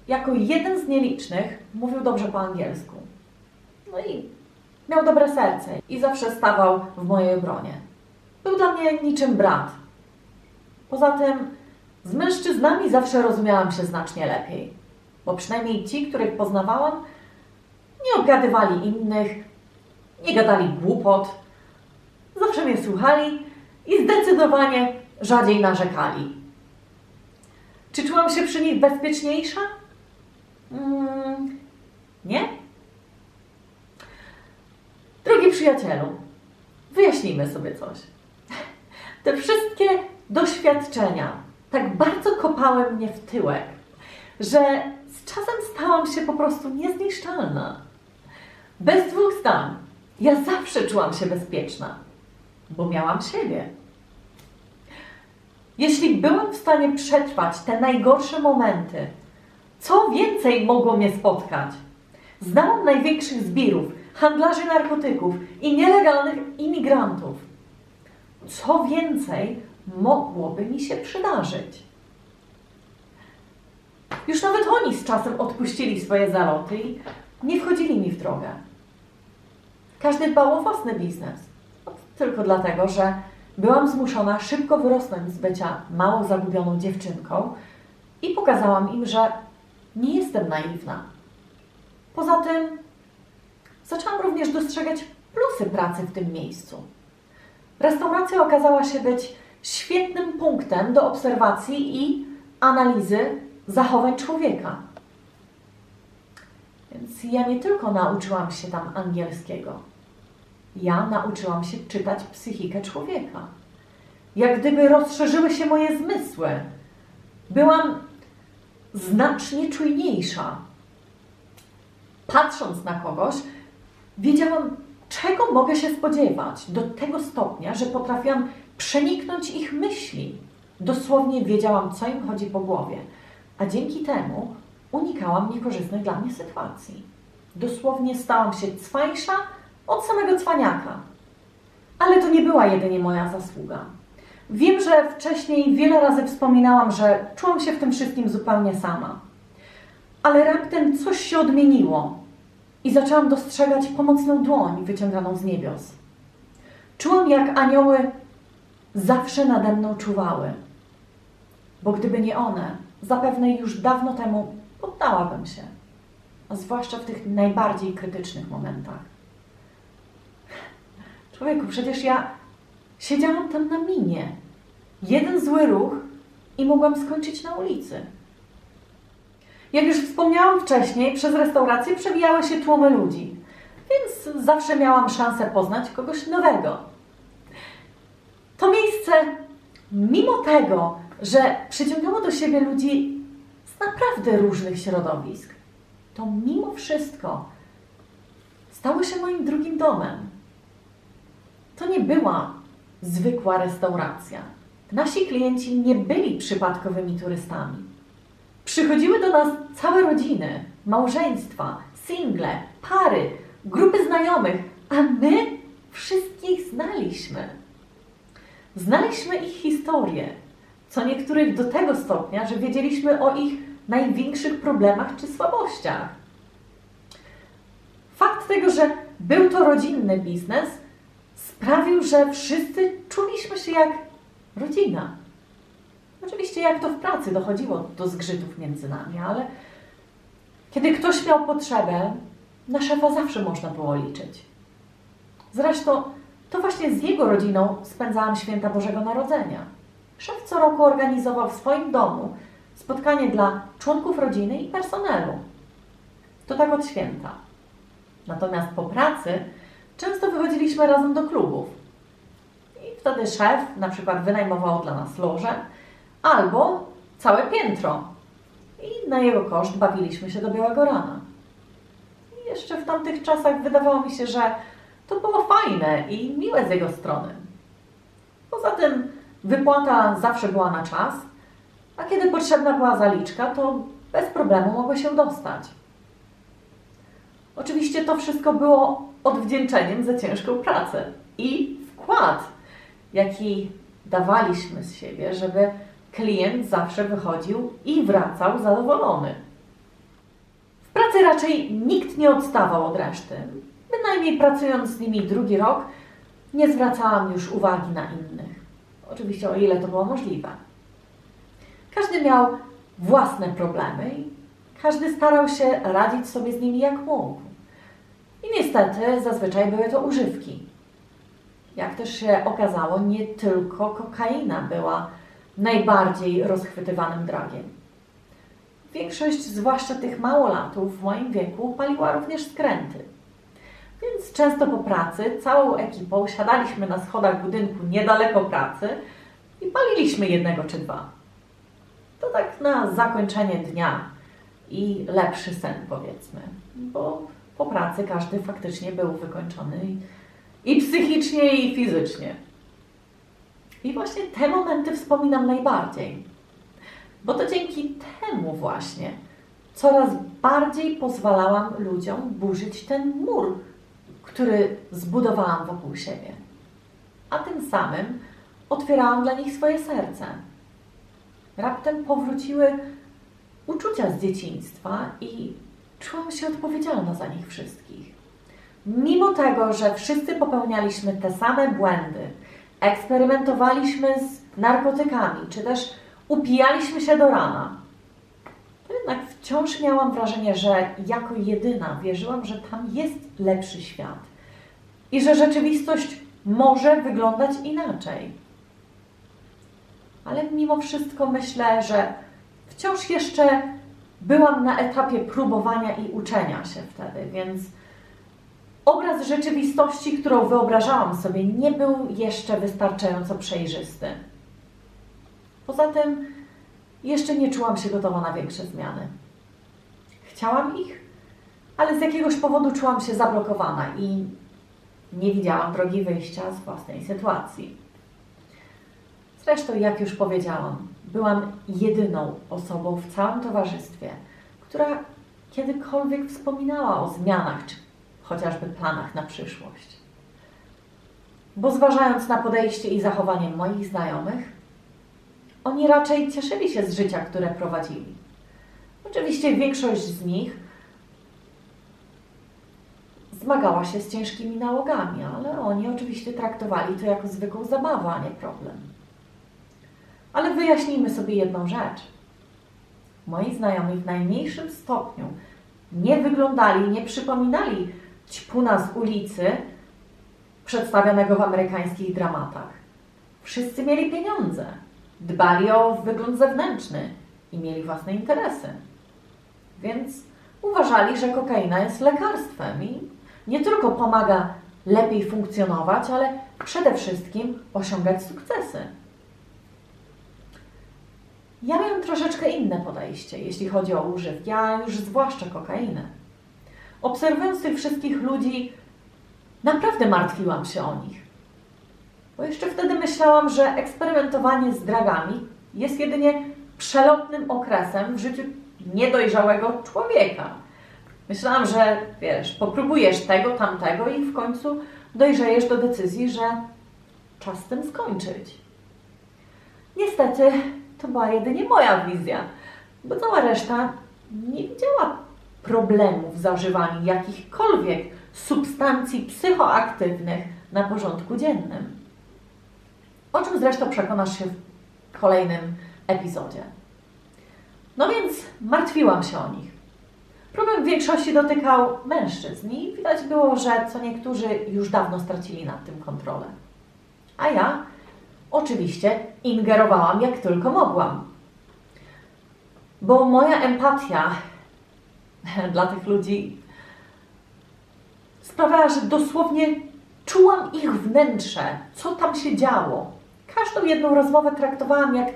jako jeden z nielicznych mówił dobrze po angielsku. No i miał dobre serce i zawsze stawał w mojej obronie. Był dla mnie niczym brat. Poza tym z mężczyznami zawsze rozumiałam się znacznie lepiej, bo przynajmniej ci, których poznawałam, nie obgadywali innych, nie gadali głupot, zawsze mnie słuchali i zdecydowanie rzadziej narzekali. Czy czułam się przy nich bezpieczniejsza? Nie. przyjacielu, wyjaśnijmy sobie coś. Te wszystkie doświadczenia tak bardzo kopały mnie w tyłek, że z czasem stałam się po prostu niezniszczalna. Bez dwóch zdań, ja zawsze czułam się bezpieczna, bo miałam siebie. Jeśli byłam w stanie przetrwać te najgorsze momenty, co więcej mogło mnie spotkać? Znałam największych zbirów, handlarzy narkotyków i nielegalnych imigrantów. Co więcej mogłoby mi się przydarzyć? Już nawet oni z czasem odpuścili swoje zaloty i nie wchodzili mi w drogę. Każdy dbał o własny biznes. Tylko dlatego, że byłam zmuszona szybko wyrosnąć z bycia małą, zagubioną dziewczynką i pokazałam im, że nie jestem naiwna. Poza tym zaczęłam również dostrzegać plusy pracy w tym miejscu. Restauracja okazała się być świetnym punktem do obserwacji i analizy zachowań człowieka. Więc ja nie tylko nauczyłam się tam angielskiego. Ja nauczyłam się czytać psychikę człowieka. Jak gdyby rozszerzyły się moje zmysły. Byłam znacznie czujniejsza. Patrząc na kogoś, wiedziałam, czego mogę się spodziewać, do tego stopnia, że potrafiłam przeniknąć ich myśli. Dosłownie wiedziałam, co im chodzi po głowie, a dzięki temu unikałam niekorzystnych dla mnie sytuacji. Dosłownie stałam się cwańsza od samego cwaniaka. Ale to nie była jedynie moja zasługa. Wiem, że wcześniej wiele razy wspominałam, że czułam się w tym wszystkim zupełnie sama. Ale raptem coś się odmieniło i zaczęłam dostrzegać pomocną dłoń wyciąganą z niebios. Czułam, jak anioły zawsze nade mną czuwały, bo gdyby nie one, zapewne już dawno temu poddałabym się, a zwłaszcza w tych najbardziej krytycznych momentach. Człowieku, przecież ja siedziałam tam na minie. Jeden zły ruch i mogłam skończyć na ulicy. Jak już wspomniałam wcześniej, przez restaurację przewijały się tłumy ludzi, więc zawsze miałam szansę poznać kogoś nowego. To miejsce, mimo tego, że przyciągało do siebie ludzi z naprawdę różnych środowisk, to mimo wszystko stało się moim drugim domem. To nie była zwykła restauracja. Nasi klienci nie byli przypadkowymi turystami. Przychodziły do nas całe rodziny, małżeństwa, single, pary, grupy znajomych, a my wszystkich znaliśmy. Znaliśmy ich historię, co niektórych do tego stopnia, że wiedzieliśmy o ich największych problemach czy słabościach. Fakt tego, że był to rodzinny biznes, sprawił, że wszyscy czuliśmy się jak rodzina. Oczywiście jak to w pracy dochodziło do zgrzytów między nami, ale kiedy ktoś miał potrzebę, na szefa zawsze można było liczyć. Zresztą to właśnie z jego rodziną spędzałam święta Bożego Narodzenia. Szef co roku organizował w swoim domu spotkanie dla członków rodziny i personelu. To tak od święta. Natomiast po pracy często wychodziliśmy razem do klubów. I wtedy szef na przykład wynajmował dla nas lożę albo całe piętro. I na jego koszt bawiliśmy się do białego rana. I jeszcze w tamtych czasach wydawało mi się, że to było fajne i miłe z jego strony. Poza tym wypłata zawsze była na czas, a kiedy potrzebna była zaliczka, to bez problemu mogło się dostać. Oczywiście to wszystko było odwdzięczeniem za ciężką pracę i wkład, jaki dawaliśmy z siebie, żeby klient zawsze wychodził i wracał zadowolony. W pracy raczej nikt nie odstawał od reszty. Bynajmniej pracując z nimi drugi rok, nie zwracałam już uwagi na innych. Oczywiście o ile to było możliwe. Każdy miał własne problemy i każdy starał się radzić sobie z nimi jak mógł. I niestety zazwyczaj były to używki. Jak też się okazało, nie tylko kokaina była najbardziej rozchwytywanym dragiem. Większość, zwłaszcza tych małolatów w moim wieku, paliła również skręty. Więc Więc często po pracy całą ekipą siadaliśmy na schodach budynku niedaleko pracy i paliliśmy jednego czy dwa. To tak na zakończenie dnia i lepszy sen, powiedzmy, bo po pracy każdy faktycznie był wykończony i psychicznie, i fizycznie. I właśnie te momenty wspominam najbardziej, bo to dzięki temu właśnie coraz bardziej pozwalałam ludziom burzyć ten mur, który zbudowałam wokół siebie. A tym samym otwierałam dla nich swoje serce. Raptem powróciły uczucia z dzieciństwa i czułam się odpowiedzialna za nich wszystkich. Mimo tego, że wszyscy popełnialiśmy te same błędy, eksperymentowaliśmy z narkotykami, czy też upijaliśmy się do rana, to jednak wciąż miałam wrażenie, że jako jedyna wierzyłam, że tam jest lepszy świat i że rzeczywistość może wyglądać inaczej. Ale mimo wszystko myślę, że wciąż jeszcze byłam na etapie próbowania i uczenia się wtedy, więc obraz rzeczywistości, którą wyobrażałam sobie, nie był jeszcze wystarczająco przejrzysty. Poza tym jeszcze nie czułam się gotowa na większe zmiany. Chciałam ich, ale z jakiegoś powodu czułam się zablokowana i nie widziałam drogi wyjścia z własnej sytuacji. Zresztą, jak już powiedziałam, byłam jedyną osobą w całym towarzystwie, która kiedykolwiek wspominała o zmianach czy chociażby planach na przyszłość. Bo zważając na podejście i zachowanie moich znajomych, oni raczej cieszyli się z życia, które prowadzili. Oczywiście większość z nich zmagała się z ciężkimi nałogami, ale oni oczywiście traktowali to jako zwykłą zabawę, a nie problem. Ale wyjaśnijmy sobie jedną rzecz. Moi znajomi w najmniejszym stopniu nie wyglądali, nie przypominali ćpuna z ulicy przedstawionego w amerykańskich dramatach. Wszyscy mieli pieniądze, dbali o wygląd zewnętrzny i mieli własne interesy. Więc uważali, że kokaina jest lekarstwem i nie tylko pomaga lepiej funkcjonować, ale przede wszystkim osiągać sukcesy. Ja miałam troszeczkę inne podejście, jeśli chodzi o używki, a już zwłaszcza kokainę. Obserwując tych wszystkich ludzi, naprawdę martwiłam się o nich. Bo jeszcze wtedy myślałam, że eksperymentowanie z drogami jest jedynie przelotnym okresem w życiu niedojrzałego człowieka. Myślałam, że popróbujesz tego, tamtego i w końcu dojrzejesz do decyzji, że czas z tym skończyć. Niestety to była jedynie moja wizja, bo cała reszta nie widziała problemu w zażywaniu jakichkolwiek substancji psychoaktywnych na porządku dziennym. O czym zresztą przekonasz się w kolejnym epizodzie. No więc martwiłam się o nich. Problem w większości dotykał mężczyzn i widać było, że co niektórzy już dawno stracili nad tym kontrolę. A ja oczywiście ingerowałam jak tylko mogłam. Bo moja empatia dla tych ludzi sprawiała, że dosłownie czułam ich wnętrze, co tam się działo. Każdą jedną rozmowę traktowałam jak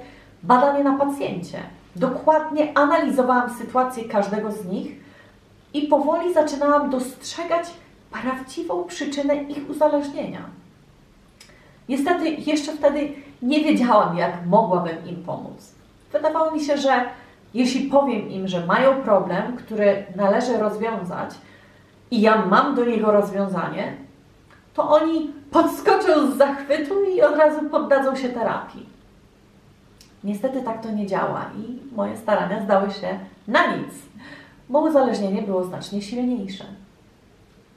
badanie na pacjencie. Dokładnie analizowałam sytuację każdego z nich i powoli zaczynałam dostrzegać prawdziwą przyczynę ich uzależnienia. Niestety jeszcze wtedy nie wiedziałam, jak mogłabym im pomóc. Wydawało mi się, że jeśli powiem im, że mają problem, który należy rozwiązać i ja mam do niego rozwiązanie, to oni podskoczą z zachwytu i od razu poddadzą się terapii. Niestety tak to nie działa i moje starania zdały się na nic, bo uzależnienie było znacznie silniejsze.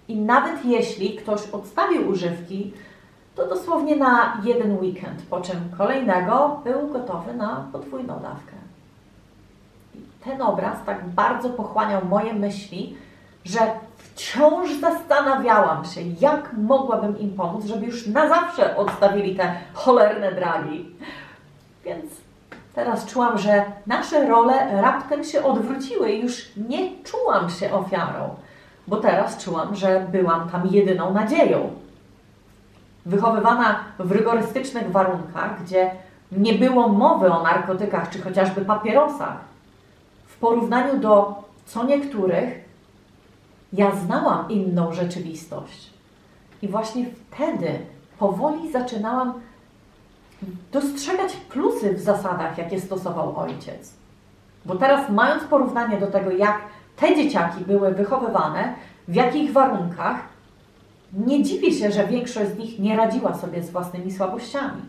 I nawet jeśli ktoś odstawił używki, to dosłownie na jeden weekend, po czym kolejnego był gotowy na podwójną dawkę. I ten obraz tak bardzo pochłaniał moje myśli, że wciąż zastanawiałam się, jak mogłabym im pomóc, żeby już na zawsze odstawili te cholerne dragi. Więc teraz czułam, że nasze role raptem się odwróciły i już nie czułam się ofiarą, bo teraz czułam, że byłam tam jedyną nadzieją. Wychowywana w rygorystycznych warunkach, gdzie nie było mowy o narkotykach czy chociażby papierosach, w porównaniu do co niektórych, ja znałam inną rzeczywistość. I właśnie wtedy powoli zaczynałam dostrzegać plusy w zasadach, jakie stosował ojciec. Bo teraz, mając porównanie do tego, jak te dzieciaki były wychowywane, w jakich warunkach, nie dziwię się, że większość z nich nie radziła sobie z własnymi słabościami.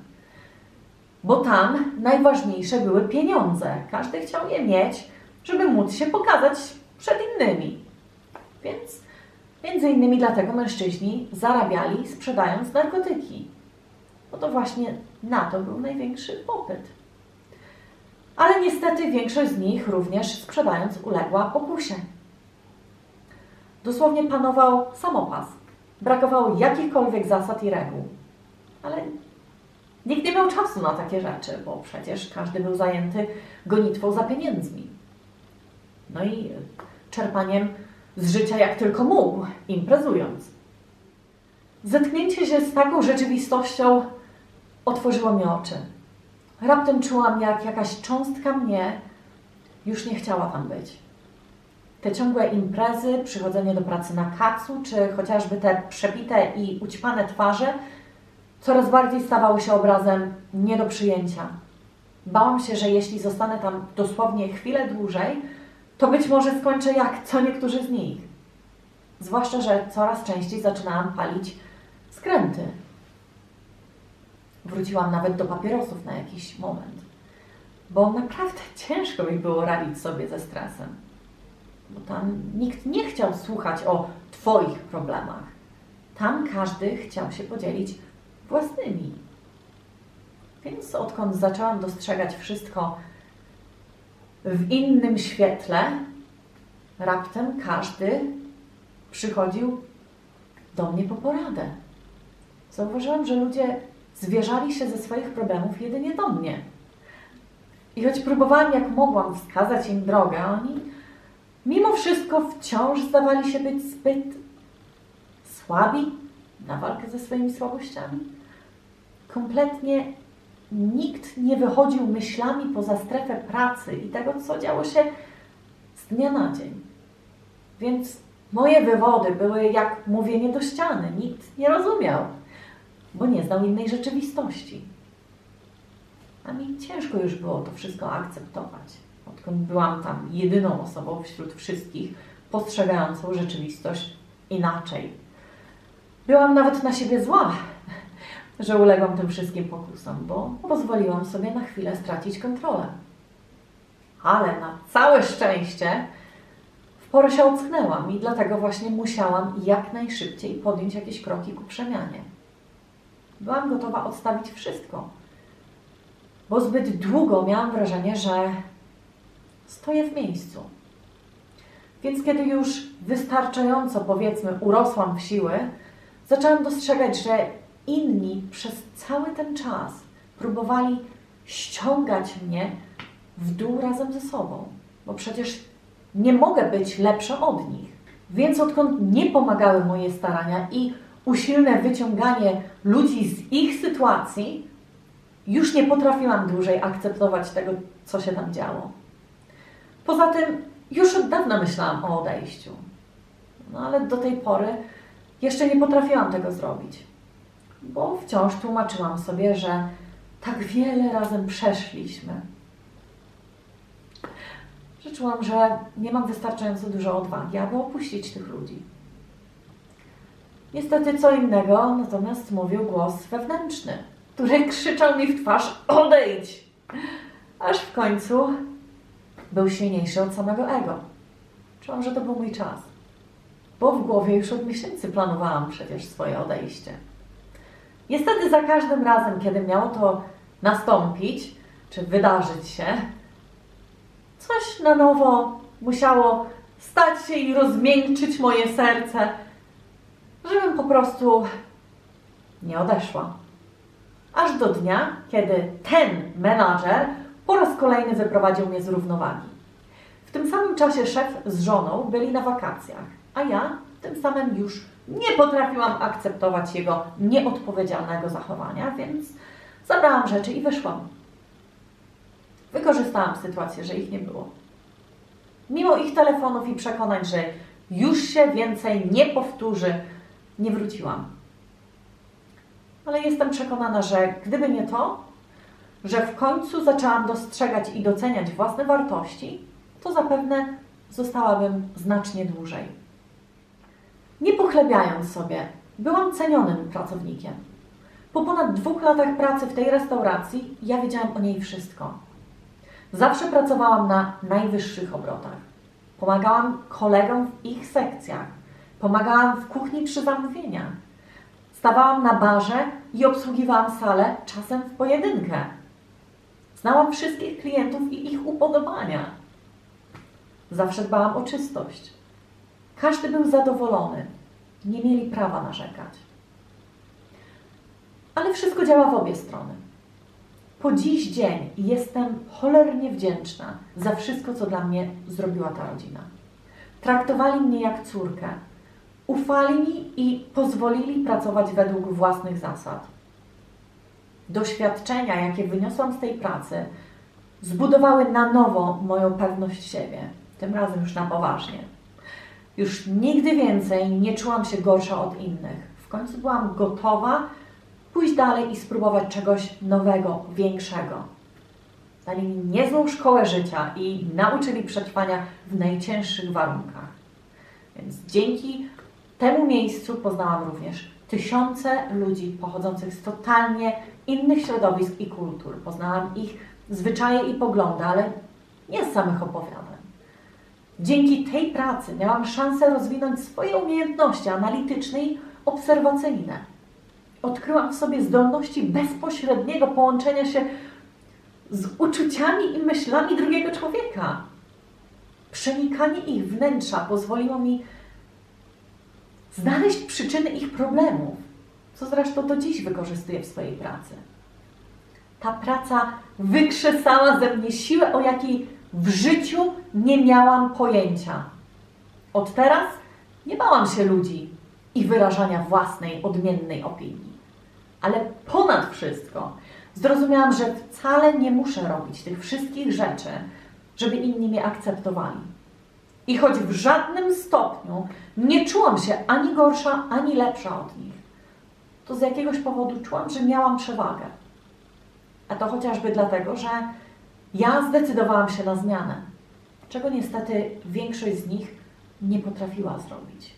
Bo tam najważniejsze były pieniądze. Każdy chciał je mieć, żeby móc się pokazać przed innymi. Więc między innymi dlatego mężczyźni zarabiali, sprzedając narkotyki. Bo to właśnie na to był największy popyt. Ale niestety większość z nich również sprzedając uległa pokusie. Dosłownie panował samopas. Brakowało jakichkolwiek zasad i reguł. Ale nikt nie miał czasu na takie rzeczy, bo przecież każdy był zajęty gonitwą za pieniędzmi. No i czerpaniem z życia jak tylko mógł, imprezując. Zetknięcie się z taką rzeczywistością otworzyło mi oczy. Raptem czułam, jak jakaś cząstka mnie już nie chciała tam być. Te ciągłe imprezy, przychodzenie do pracy na kacu, czy chociażby te przepite i ućpane twarze coraz bardziej stawały się obrazem nie do przyjęcia. Bałam się, że jeśli zostanę tam dosłownie chwilę dłużej, to być może skończę jak co niektórzy z nich. Zwłaszcza, że coraz częściej zaczynałam palić skręty. Wróciłam nawet do papierosów na jakiś moment, bo naprawdę ciężko mi było radzić sobie ze stresem. Bo tam nikt nie chciał słuchać o Twoich problemach. Tam każdy chciał się podzielić własnymi. Więc odkąd zaczęłam dostrzegać wszystko w innym świetle, raptem każdy przychodził do mnie po poradę. Zauważyłam, że ludzie zwierzali się ze swoich problemów jedynie do mnie. I choć próbowałam jak mogłam wskazać im drogę, oni mimo wszystko wciąż zdawali się być zbyt słabi na walkę ze swoimi słabościami. Kompletnie nikt nie wychodził myślami poza strefę pracy i tego, co działo się z dnia na dzień. Więc moje wywody były jak mówienie do ściany. Nikt nie rozumiał, bo nie znał innej rzeczywistości. A mi ciężko już było to wszystko akceptować, odkąd byłam tam jedyną osobą wśród wszystkich postrzegającą rzeczywistość inaczej. Byłam nawet na siebie zła, że uległam tym wszystkim pokusom, bo pozwoliłam sobie na chwilę stracić kontrolę. Ale na całe szczęście w porę się ocknęłam i dlatego właśnie musiałam jak najszybciej podjąć jakieś kroki ku przemianie. Byłam gotowa odstawić wszystko, bo zbyt długo miałam wrażenie, że stoję w miejscu. Więc kiedy już wystarczająco, powiedzmy, urosłam w siły, zaczęłam dostrzegać, że inni przez cały ten czas próbowali ściągać mnie w dół razem ze sobą, bo przecież nie mogę być lepsza od nich. Więc odkąd nie pomagały moje starania i usilne wyciąganie ludzi z ich sytuacji, już nie potrafiłam dłużej akceptować tego, co się tam działo. Poza tym już od dawna myślałam o odejściu. No ale do tej pory jeszcze nie potrafiłam tego zrobić, bo wciąż tłumaczyłam sobie, że tak wiele razem przeszliśmy, że czułam, że nie mam wystarczająco dużo odwagi, aby opuścić tych ludzi. Niestety co innego natomiast mówił głos wewnętrzny, który krzyczał mi w twarz: odejdź! Aż w końcu był silniejszy od samego ego. Czułam, że to był mój czas, bo w głowie już od miesięcy planowałam przecież swoje odejście. Niestety za każdym razem, kiedy miało to nastąpić, czy wydarzyć się, coś na nowo musiało stać się i rozmiękczyć moje serce, żebym po prostu nie odeszła. Aż do dnia, kiedy ten menadżer po raz kolejny wyprowadził mnie z równowagi. W tym samym czasie szef z żoną byli na wakacjach, a ja tym samym już nie potrafiłam akceptować jego nieodpowiedzialnego zachowania, więc zabrałam rzeczy i wyszłam. Wykorzystałam sytuację, że ich nie było. Mimo ich telefonów i przekonań, że już się więcej nie powtórzy, nie wróciłam. Ale jestem przekonana, że gdyby nie to, że w końcu zaczęłam dostrzegać i doceniać własne wartości, to zapewne zostałabym znacznie dłużej. Nie pochlebiając sobie, byłam cenionym pracownikiem. Po ponad 2 latach pracy w tej restauracji ja wiedziałam o niej wszystko. Zawsze pracowałam na najwyższych obrotach. Pomagałam kolegom w ich sekcjach. Pomagałam w kuchni przy zamówieniach. Stawałam na barze i obsługiwałam salę, czasem w pojedynkę. Znałam wszystkich klientów i ich upodobania. Zawsze dbałam o czystość. Każdy był zadowolony. Nie mieli prawa narzekać. Ale wszystko działa w obie strony. Po dziś dzień jestem cholernie wdzięczna za wszystko, co dla mnie zrobiła ta rodzina. Traktowali mnie jak córkę. Ufali mi i pozwolili pracować według własnych zasad. Doświadczenia, jakie wyniosłam z tej pracy, zbudowały na nowo moją pewność siebie. Tym razem już na poważnie. Już nigdy więcej nie czułam się gorsza od innych. W końcu byłam gotowa pójść dalej i spróbować czegoś nowego, większego. Dali mi niezłą szkołę życia i nauczyli przetrwania w najcięższych warunkach. Więc dzięki temu miejscu poznałam również tysiące ludzi pochodzących z totalnie innych środowisk i kultur. Poznałam ich zwyczaje i poglądy, ale nie z samych opowiadań. Dzięki tej pracy miałam szansę rozwinąć swoje umiejętności analityczne i obserwacyjne. Odkryłam w sobie zdolności bezpośredniego połączenia się z uczuciami i myślami drugiego człowieka. Przenikanie ich wnętrza pozwoliło mi znaleźć przyczyny ich problemów, co zresztą do dziś wykorzystuję w swojej pracy. Ta praca wykrzesała ze mnie siłę, o jakiej w życiu nie miałam pojęcia. Od teraz nie bałam się ludzi i wyrażania własnej, odmiennej opinii. Ale ponad wszystko zrozumiałam, że wcale nie muszę robić tych wszystkich rzeczy, żeby inni mnie akceptowali. I choć w żadnym stopniu nie czułam się ani gorsza, ani lepsza od nich, to z jakiegoś powodu czułam, że miałam przewagę. A to chociażby dlatego, że ja zdecydowałam się na zmianę, czego niestety większość z nich nie potrafiła zrobić.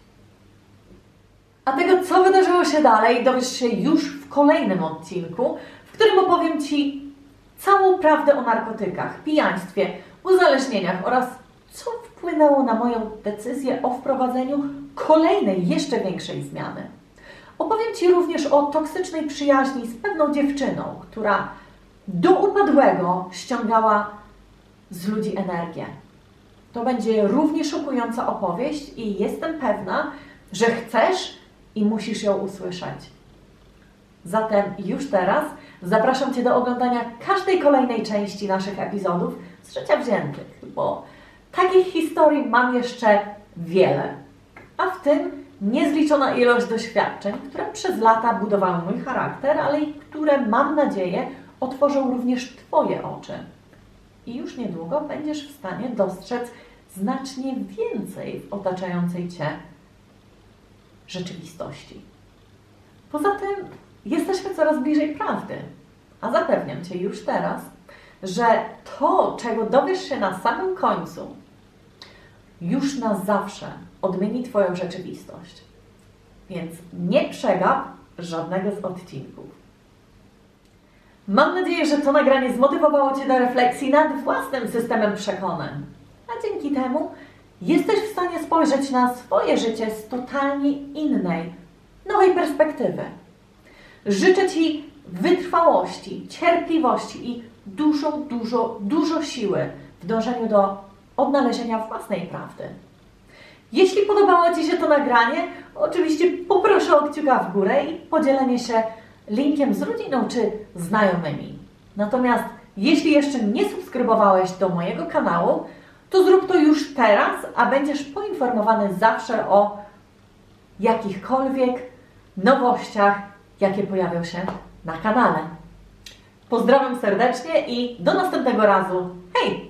A tego, co wydarzyło się dalej, dowiesz się już w kolejnym odcinku, w którym opowiem Ci całą prawdę o narkotykach, pijaństwie, uzależnieniach oraz co wpłynęło na moją decyzję o wprowadzeniu kolejnej, jeszcze większej zmiany. Opowiem Ci również o toksycznej przyjaźni z pewną dziewczyną, która do upadłego ściągała z ludzi energię. To będzie równie szokująca opowieść i jestem pewna, że chcesz i musisz ją usłyszeć. Zatem już teraz zapraszam Cię do oglądania każdej kolejnej części naszych epizodów z życia wziętych, bo takich historii mam jeszcze wiele, a w tym niezliczona ilość doświadczeń, które przez lata budowały mój charakter, ale i które, mam nadzieję, otworzą również Twoje oczy. I już niedługo będziesz w stanie dostrzec znacznie więcej w otaczającej Cię rzeczywistości. Poza tym jesteśmy coraz bliżej prawdy, a zapewniam Cię już teraz, że to, czego dowiesz się na samym końcu, już na zawsze odmieni Twoją rzeczywistość. Więc nie przegap żadnego z odcinków. Mam nadzieję, że to nagranie zmotywowało Cię do refleksji nad własnym systemem przekonań, a dzięki temu jesteś w stanie spojrzeć na swoje życie z totalnie innej, nowej perspektywy. Życzę Ci wytrwałości, cierpliwości i dużo siły w dążeniu do odnalezienia własnej prawdy. Jeśli podobało Ci się to nagranie, oczywiście poproszę o kciuka w górę i podzielenie się linkiem z rodziną czy znajomymi. Natomiast jeśli jeszcze nie subskrybowałeś do mojego kanału, to zrób to już teraz, a będziesz poinformowany zawsze o jakichkolwiek nowościach, jakie pojawią się na kanale. Pozdrawiam serdecznie i do następnego razu. Hej!